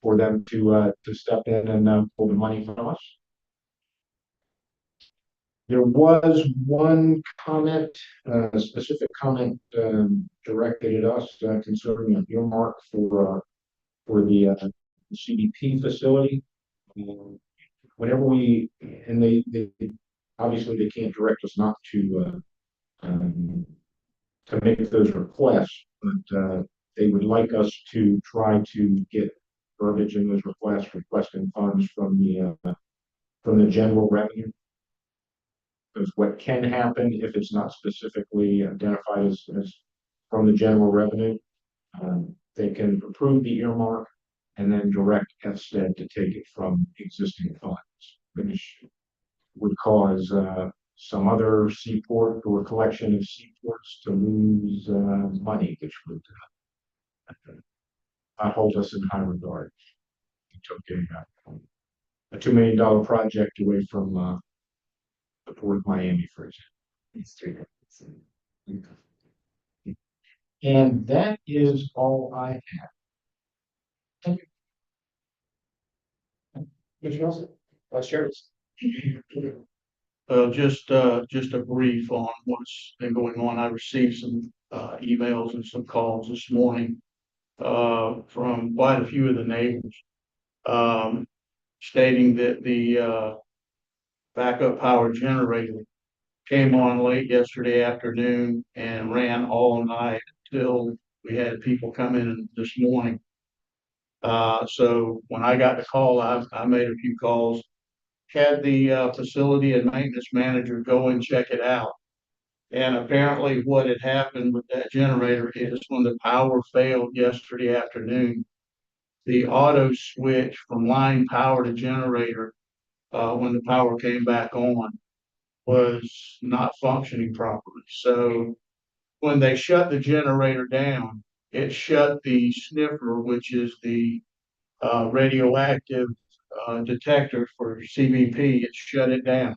for them to step in and pull the money from us. There was one comment, a specific comment directed at us concerning an earmark for the CDP facility. Whenever and they obviously they can't direct us not to make those requests, but they would like us to try to get verbiage in those requests requesting funds from the general revenue. Because what can happen if it's not specifically identified as from the general revenue, they can approve the earmark and then direct FSTED to take it from existing funds, which would cause some other seaport or collection of seaports to lose money, which would not hold us in high regard. We took a $2 million project away from the Port of Miami, for example. And that is all I have. Thank you. Anything else? Vice Chair? Just a brief on what's been going on. I received some emails and some calls this morning from quite a few of the neighbors stating that the backup power generator came on late yesterday afternoon and ran all night until we had people come in this morning. So when I got the call, I made a few calls, had the facility and maintenance manager go and check it out. And apparently what had happened with that generator is when the power failed yesterday afternoon, the auto switch from line power to generator, when the power came back on, was not functioning properly. So when they shut the generator down, it shut the sniffer, which is the radioactive detector for CBP. It shut it down.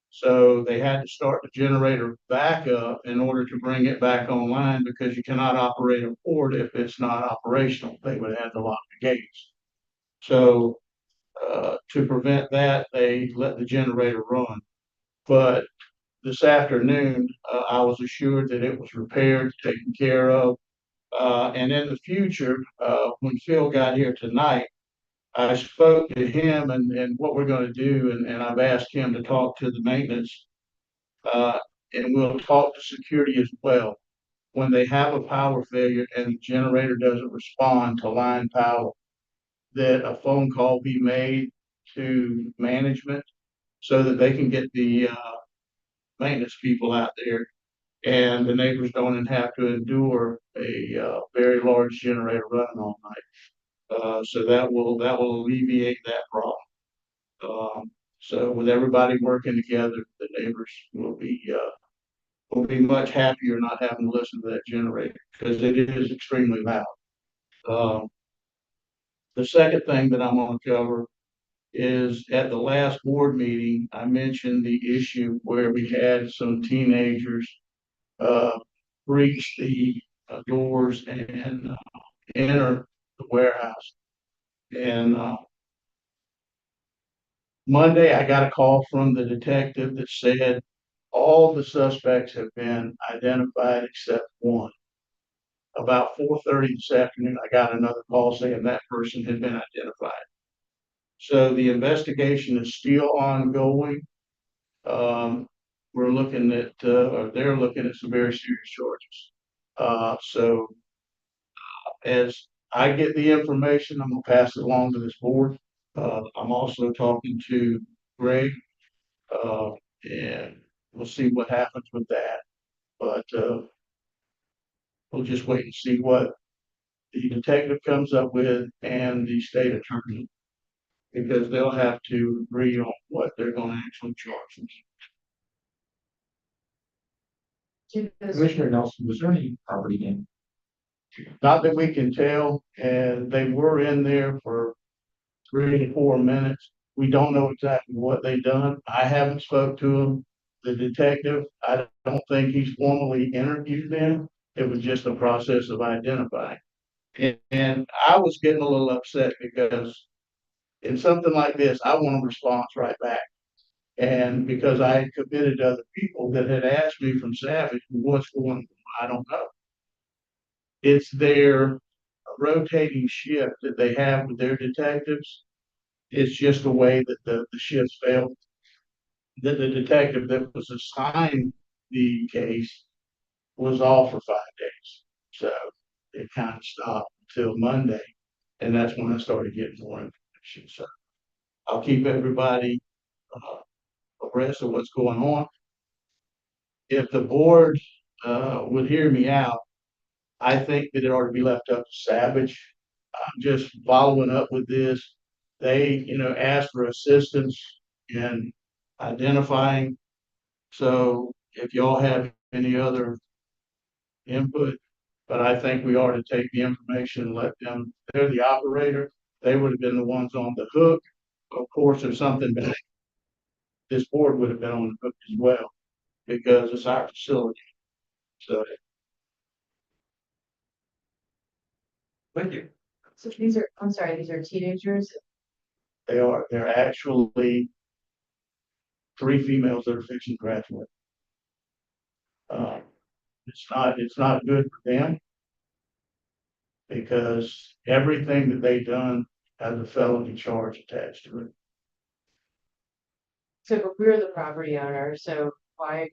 So they had to start the generator back up in order to bring it back online, because you cannot operate a port if it's not operational. They would have to lock the gates. So to prevent that, they let the generator run. But this afternoon, I was assured that it was repaired, taken care of. And in the future, when Phil got here tonight, I spoke to him and what we're going to do, and I've asked him to talk to the maintenance, and we'll talk to security as well. When they have a power failure and the generator doesn't respond to line power, that a phone call be made to management so that they can get the maintenance people out there, and the neighbors don't have to endure a very large generator running all night. So that will alleviate that problem. So with everybody working together, the neighbors will be much happier not having to listen to that generator, because it is extremely loud. The second thing that I'm going to cover is, at the last board meeting, I mentioned the issue where we had some teenagers breach the doors and enter the warehouse. And Monday, I got a call from the detective that said all the suspects have been identified except one. About 4:30 this afternoon, I got another call saying that person had been identified. So the investigation is still ongoing. We're looking at, or they're looking at, some very serious charges. So as I get the information, I'm gonna pass it along to this board. I'm also talking to Greg, and we'll see what happens with that. But, we'll just wait and see what the detective comes up with and the state attorney. Because they'll have to agree on what they're gonna actually charge us. Commissioner Nelson, was there any property in? Not that we can tell, and they were in there for 3 to 4 minutes. We don't know exactly what they done. I haven't spoke to them. The detective, I don't think he's formally interviewed them. It was just a process of identifying. And I was getting a little upset because in something like this, I want a response right back. And because I had committed to other people that had asked me from Savage, what's going on? I don't know. It's their rotating shift that they have with their detectives. It's just the way that the shifts fell. That the detective that was assigned the case was off for 5 days. So it kind of stopped until Monday. And that's when I started getting more information. So I'll keep everybody abreast of what's going on. If the board would hear me out, I think that it ought to be left up to Savage. I'm just following up with this. They, asked for assistance in identifying. So if y'all have any other input, but I think we ought to take the information and let them, they're the operator. They would have been the ones on the hook. Of course, if something bad, this board would have been on the hook as well because it's our facility. So Thank you. So I'm sorry, these are teenagers. they're actually 3 females that are fixing to graduate. It's not good for them because everything that they've done has a felony charge attached to it. So but we're the property owner, so why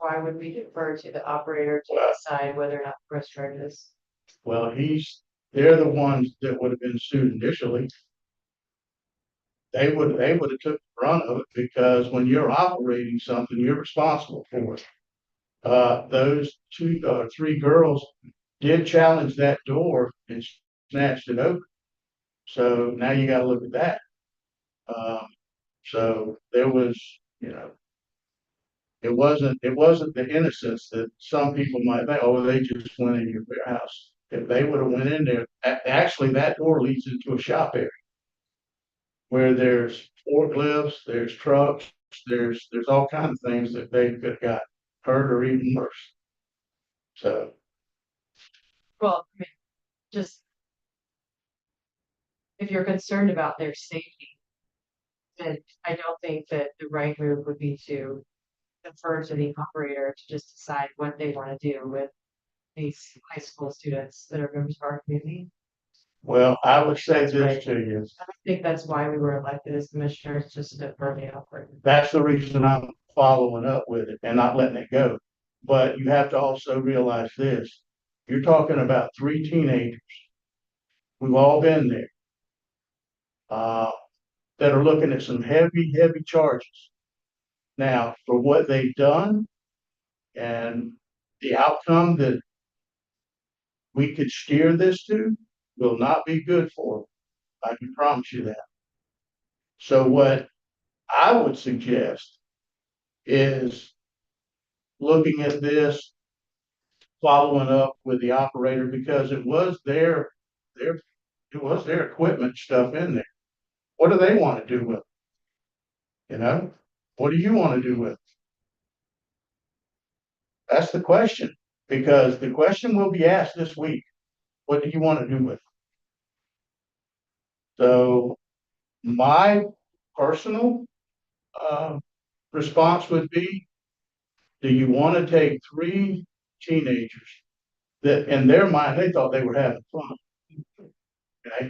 would we defer to the operator to decide whether or not to press charges? Well, they're the ones that would have been sued initially. They would have took the brunt of it because when you're operating something, you're responsible for it. Those 3 girls did challenge that door and snatched it open. So now you got to look at that. So there was, it wasn't the innocence that some people might think, oh, they just went in your warehouse. If they would have went in there, actually that door leads into a shop area where there's forklifts, there's trucks, there's all kinds of things that they could have got hurt or even worse. So Well, I mean, just if you're concerned about their safety, then I don't think that the right move would be to defer to the operator to just decide what they want to do with these high school students that are members of our community. well, I would say That's this right. to you. I think that's why we were elected as commissioners, just to defer the operator. That's the reason I'm following up with it and not letting it go. But you have to also realize this. You're talking about 3 teenagers. We've all been there. That are looking at some heavy, heavy charges. Now, for what they've done and the outcome that we could steer this to will not be good for them. I can promise you that. So what I would suggest is looking at this, following up with the operator because it was their equipment stuff in there. What do they want to do with it? What do you want to do with it? That's the question, because the question will be asked this week. What do you want to do with it? So my personal response would be, do you want to take 3 teenagers that in their mind, they thought they were having fun. Okay.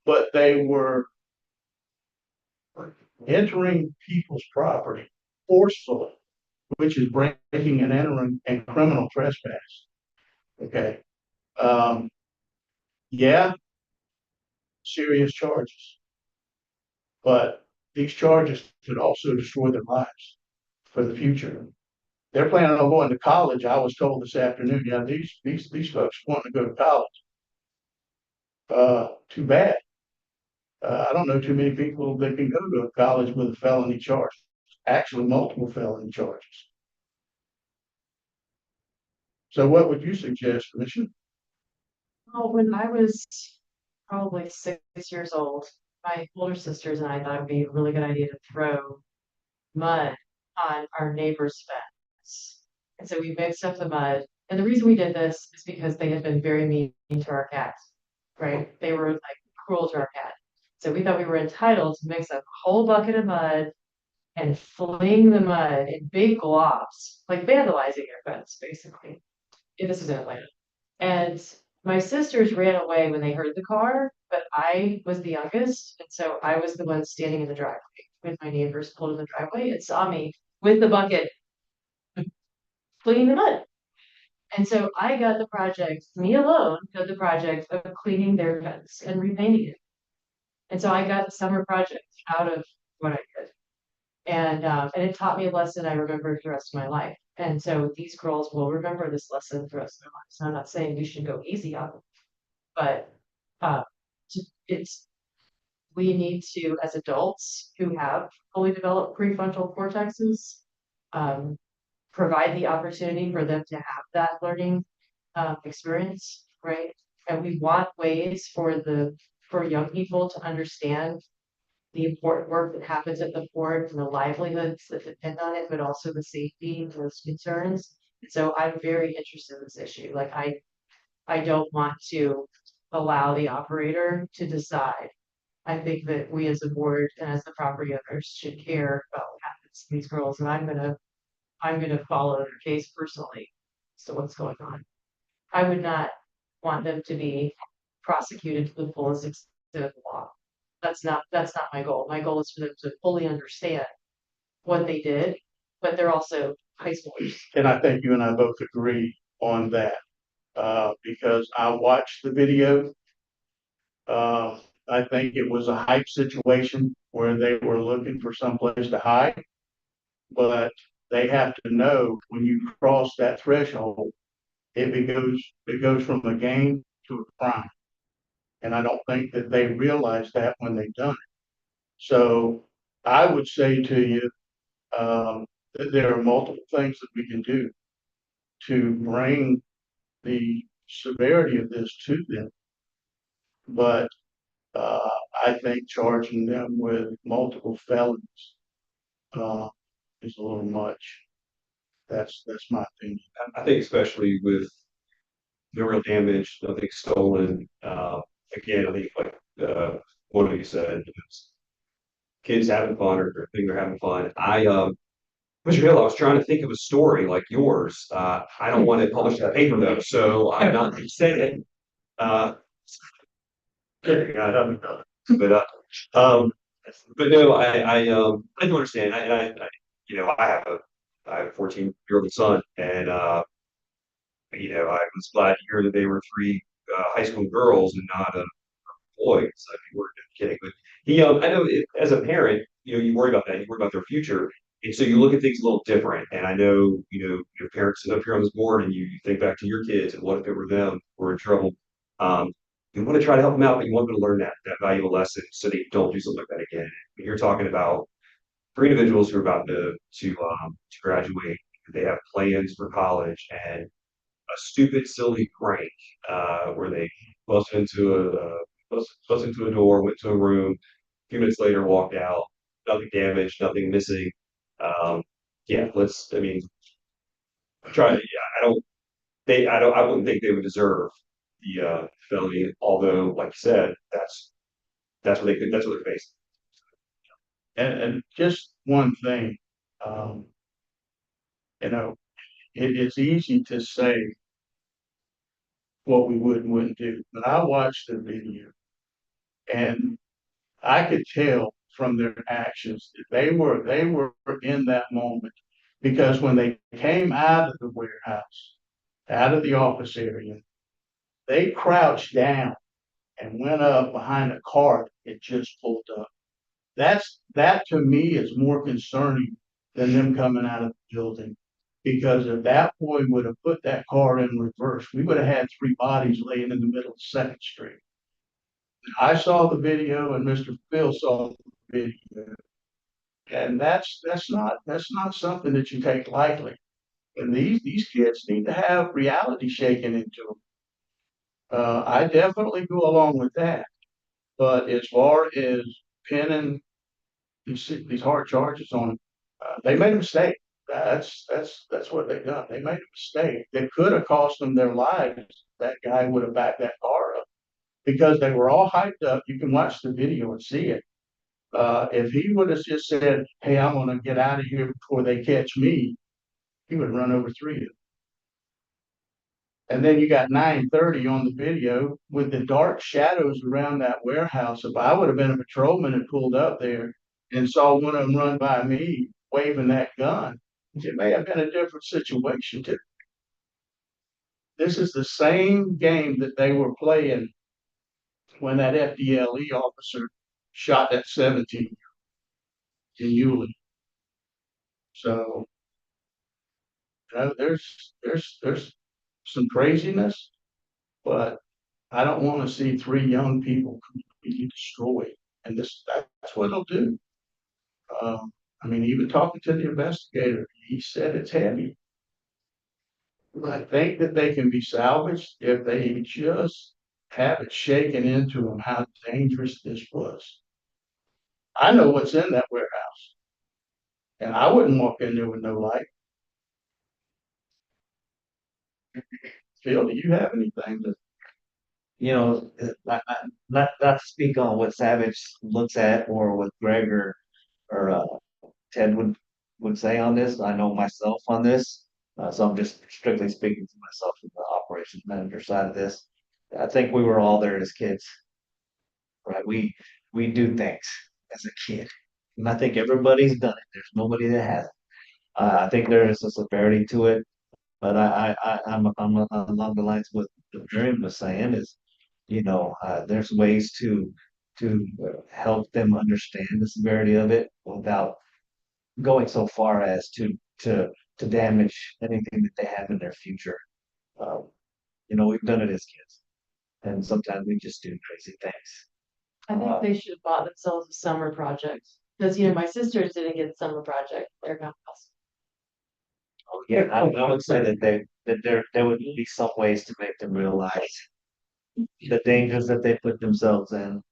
But they were entering people's property forcefully, which is breaking and entering and criminal trespass. Okay. Yeah, serious charges. But these charges could also destroy their lives. for the future. They're planning on going to college. I was told this afternoon, yeah, these folks want to go to college. Too bad. I don't know too many people that can go to a college with a felony charge, actually multiple felony charges. So what would you suggest, Commissioner? Oh, when I was probably 6 years old, my older sisters and I thought it'd be a really good idea to throw mud on our neighbor's fence. And so we mixed up the mud. And the reason we did this is because they had been very mean to our cat, right? They were like cruel to our cat. So we thought we were entitled to mix up a whole bucket of mud and fling the mud in big globs, like vandalizing our fence, basically. Yeah, this is in Atlanta. And my sisters ran away when they heard the car, but I was the youngest, and so I was the one standing in the driveway with my neighbors pulled in the driveway and saw me with the bucket cleaning the mud. And so I got the project, me alone got the project of cleaning their fence and repainting it. And so I got the summer project out of what I did. And it taught me a lesson I remember the rest of my life. And so these girls will remember this lesson for the rest of their lives. And I'm not saying we should go easy on them, but uh, it's we need to, as adults who have fully developed prefrontal cortexes, um, provide the opportunity for them to have that learning experience, right? And we want ways for young people to understand the important work that happens at the port and the livelihoods that depend on it, but also the safety and those concerns. So I'm very interested in this issue. Like I don't want to allow the operator to decide. I think that we as a board and as the property owners should care about what happens to these girls, and I'm gonna follow their case personally. So what's going on? I would not want them to be prosecuted to the fullest extent of the law. That's not my goal. My goal is for them to fully understand what they did, but they're also high schoolers. And I think you and I both agree on that, because I watched the video. I think it was a hype situation where they were looking for someplace to hide, but they have to know when you cross that threshold, it goes from a game to a crime. And I don't think that they realize that when they've done it. So I would say to you, that there are multiple things that we can do to bring the severity of this to them. But I think charging them with multiple felonies is a little much. That's my opinion. I think especially with no real damage, nothing stolen. Again, I think like one of you said, it's kids having fun or think they're having fun. Mr. Hill, I was trying to think of a story like yours. I don't want it published in the paper though, so I'm not saying. Uh, but but no, I do understand. I have a 14-year-old son, and I was glad to hear that they were three high school girls and not a boy. So if you were kidding, but I know as a parent, you worry about that. You worry about their future, and so you look at things a little different. And I know, your parents sit up here on this board, and you think back to your kids, and what if it were them who were in trouble? Um, you want to try to help them out, but you want them to learn that valuable lesson so they don't do something like that again. You're talking about three individuals who are about to graduate. They have plans for college, and a stupid, silly prank where they busted into busted into a door, went to a room. A few minutes later, walked out. Nothing damaged, nothing missing. Yeah, I mean, try. Yeah, I don't. I wouldn't think they would deserve the felony. Although, like you said, that's what they're facing. And just one thing, um, you know, it is easy to say what we would and wouldn't do, but I watched the video and I could tell from their actions that they were in that moment, because when they came out of the warehouse, out of the office area, they crouched down and went up behind a cart it just pulled up. That to me is more concerning than them coming out of the building. Because if that boy would have put that car in reverse, we would have had three bodies laying in the middle of Second Street. I saw the video and Mr. Phil saw the video. And that's not something that you take lightly. And these kids need to have reality shaken into them. I definitely go along with that. But as far as pinning these hard charges on them, they made a mistake. That's what they done. They made a mistake. It could have cost them their lives. That guy would have backed that car up because they were all hyped up. You can watch the video and see it. If he would have just said, "Hey, I'm going to get out of here before they catch me," he would run over three of them. And then you got 9:30 on the video with the dark shadows around that warehouse. If I would have been a patrolman and pulled up there and saw one of them run by me waving that gun, it may have been a different situation too. This is the same game that they were playing when that FDLE officer shot that 17 in Yulee. So, there's some craziness, but I don't want to see three young people completely destroyed. And that's what it'll do. I mean, even talking to the investigator, he said it's heavy. I think that they can be salvaged if they just have it shaken into them how dangerous this was. I know what's in that warehouse, and I wouldn't walk in there with no light. Phil, do you have anything to? You know, not to speak on what Savage looks at or what Greg or Ted would say on this. I know myself on this, so I'm just strictly speaking to myself from the operations manager side of this. I think we were all there as kids, right? We do things as a kid, and I think everybody's done it. There's nobody that hasn't. I think there is a severity to it, but I'm along the lines with what Miriam was saying is, there's ways to help them understand the severity of it without going so far as to damage anything that they have in their future. Um, we've done it as kids, and sometimes we just do crazy things. I think they should have bought themselves a summer project. Because, my sisters didn't get a summer project, their house. Yeah, I would say that there would be some ways to make them realize the dangers that they put themselves in,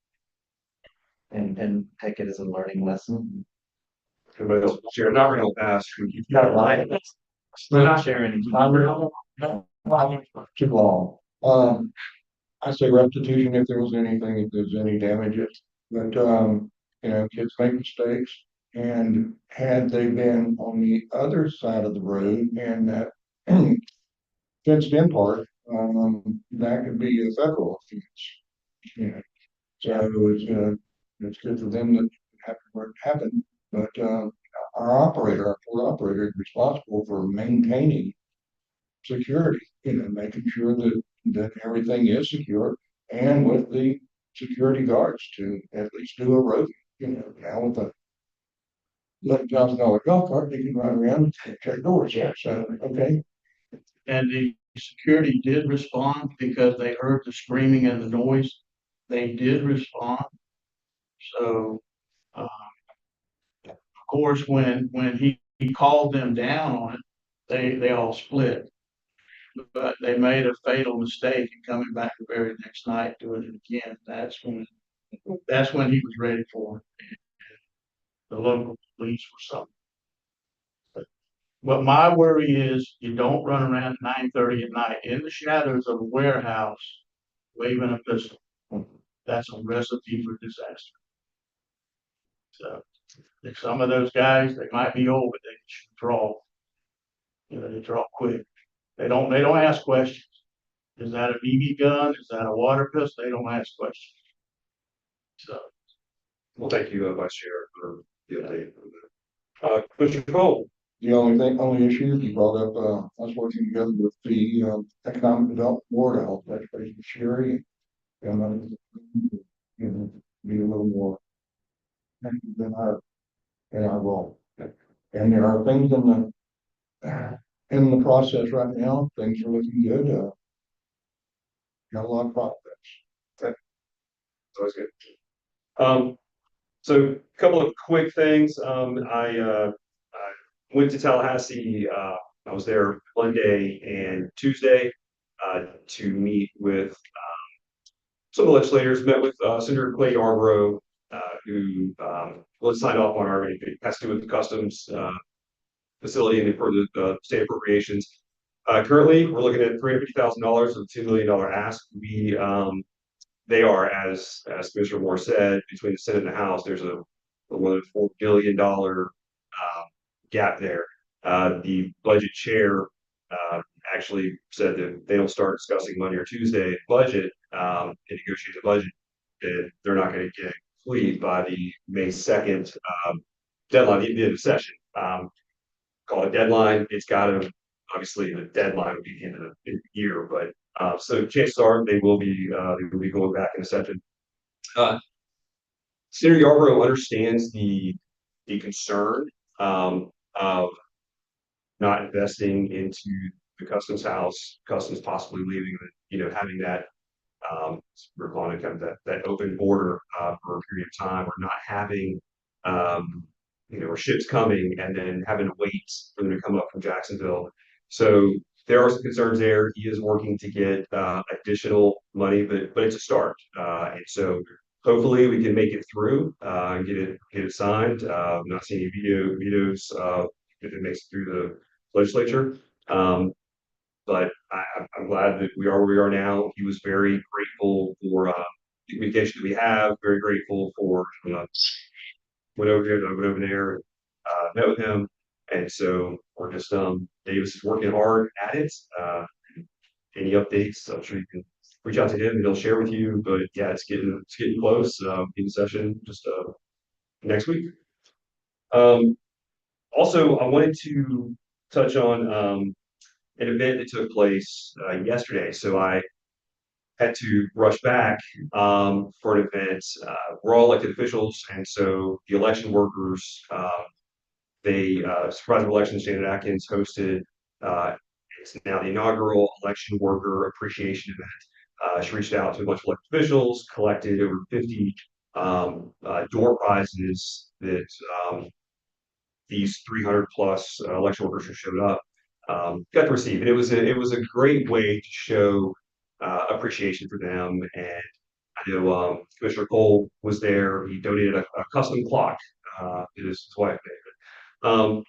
and take it as a learning lesson. Everybody else, share, not real fast. You've got lying. We're not sharing. Too long. I say restitution if there was anything, if there's any damages, but, kids make mistakes. And had they been on the other side of the road and that fenced in part, that could be a federal offense. So it's good for them that it happened where it happened, but, our port operator is responsible for maintaining security, making sure that everything is secure and with the security guards to at least do a road, now with a $11,000 golf cart, they can ride around and check doors. Yeah. So, okay. And the security did respond because they heard the screaming and the noise. They did respond. So, of course, when he called them down on it, they all split. But they made a fatal mistake in coming back the very next night doing it again. That's when he was ready for it. The local police were something. But my worry is you don't run around at 9:30 at night in the shadows of a warehouse waving a pistol. That's a recipe for disaster. So if some of those guys, they might be old, but they should draw. They draw quick. They don't ask questions. Is that a BB gun? Is that a water pistol? They don't ask questions. So, Well, thank you, Vice Chair, for the update. Commissioner Cole. The only issue you brought up, I was working together with the Economic Development Board, I help education Sherry, and be a little more active in our role. And there are things in the process right now. Things are looking good. Got a lot of progress. It's always good. So a couple of quick things. I went to Tallahassee. I was there Monday and Tuesday to meet with some of the legislators. Met with Senator Clay Yarborough, who was signed off on our it has to do with the customs facility and for the state appropriations. Currently, we're looking at $350,000 of a $2 million ask. They are, as Commissioner Moore said, between the Senate and the House, there's a more than $4 billion gap there. The budget chair actually said that they don't start discussing Monday or Tuesday budget and negotiate the budget, that they're not going to get complete by the May 2nd deadline, the end of the session. Call it deadline. It's got to, obviously, the deadline would be the end of the year, but so chances are they will be going back in a session. Senator Yarborough understands the concern of not investing into the customs house, customs possibly leaving, having that we're calling it kind of that open border for a period of time, or not having or ships coming and then having to wait for them to come up from Jacksonville. So there are some concerns there. He is working to get additional money, but it's a start. And so hopefully we can make it through and get it signed. I'm not seeing any vetoes if it makes it through the legislature. But I'm glad that we are where we are now. He was very grateful for the communication that we have, very grateful for went over there, met with him. And so we're just Davis is working hard at it. Any updates, I'm sure you can reach out to him and he'll share with you. But yeah, it's getting close. In session just next week. Also, I wanted to touch on an event that took place yesterday. So I had to rush back for an event. We're all elected officials, and so the election workers, Supervisor of Elections Janet Atkins hosted. It's now the inaugural election worker appreciation event. She reached out to a bunch of elected officials, collected over 50 door prizes that these 300 plus election workers who showed up got to receive. And it was a great way to show appreciation for them. And I know Commissioner Cole was there. He donated a custom clock that his wife made.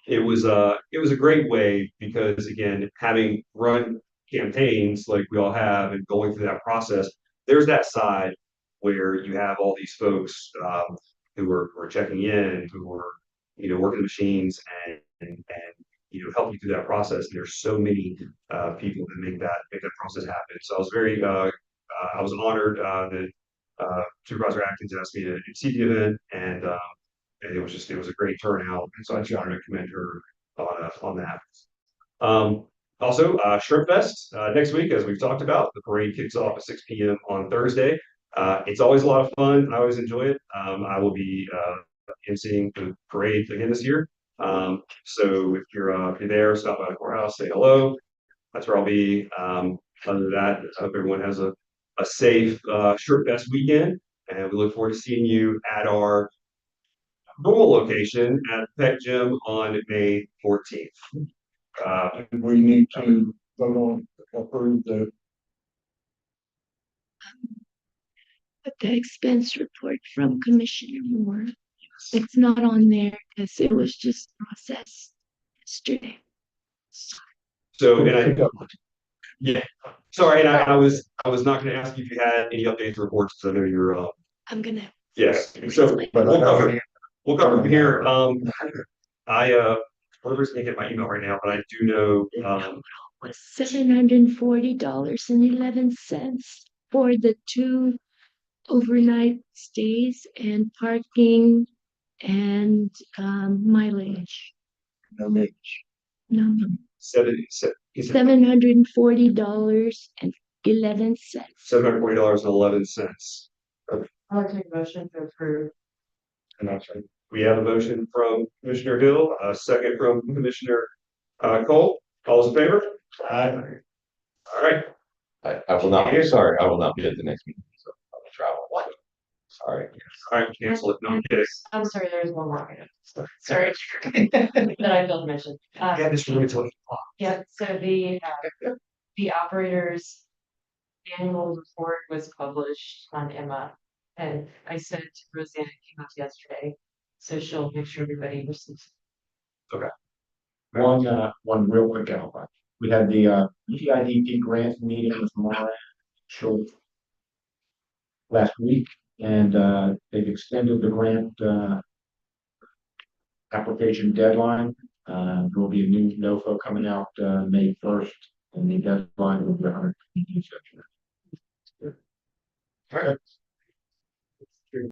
It was a great way because, again, having run campaigns like we all have and going through that process, there's that side where you have all these folks who are checking in, who are working the machines and help you through that process. And there's so many people that make that process happen. So I was honored that Supervisor Atkins asked me to see the event, and it was a great turnout. And so I just wanted to commend her on that. Also, Shrimp Fest next week, as we've talked about, the parade kicks off at 6 p.m. on Thursday. It's always a lot of fun. I always enjoy it. I will be emceeing the parade again this year. So if you're there, stop by the courthouse, say hello. That's where I'll be. Other than that, I hope everyone has a safe Shrimp Fest weekend, and we look forward to seeing you at our normal location at Pet Gym on May 14th. We need to vote on approve the expense report from Commissioner Moore. It's not on there because it was just processed yesterday. So, yeah, sorry, and I was not going to ask you if you had any updates or reports because I know you're. I'm gonna. Yes. So we'll cover from here. For the reason I can't get my email right now, but I do know was $740.11 for the 2 overnight stays and parking and mileage. no mileage. No, $740.11. $740.11. I'll take a motion to approve. And I say, We have a motion from Commissioner Hill, a second from Commissioner Cole. All those in favor? Aye. All right. I will not, sorry, I will not be at the next meeting, so I'll travel. Sorry. All right, cancel it. No, I'm kidding. I'm sorry, there's one more item. Sorry. That I failed to mention. Yeah, this really till 8 o'clock. Yeah, so the operators annual report was published on Emma. And I sent it to Roseanne, it came out yesterday, so she'll make sure everybody receives. One real quick outline. We had the PIDP grant meeting with Mara short last week, and they've extended the grant application deadline. There will be a new NOFO coming out May 1st, and the deadline will be 100. All right.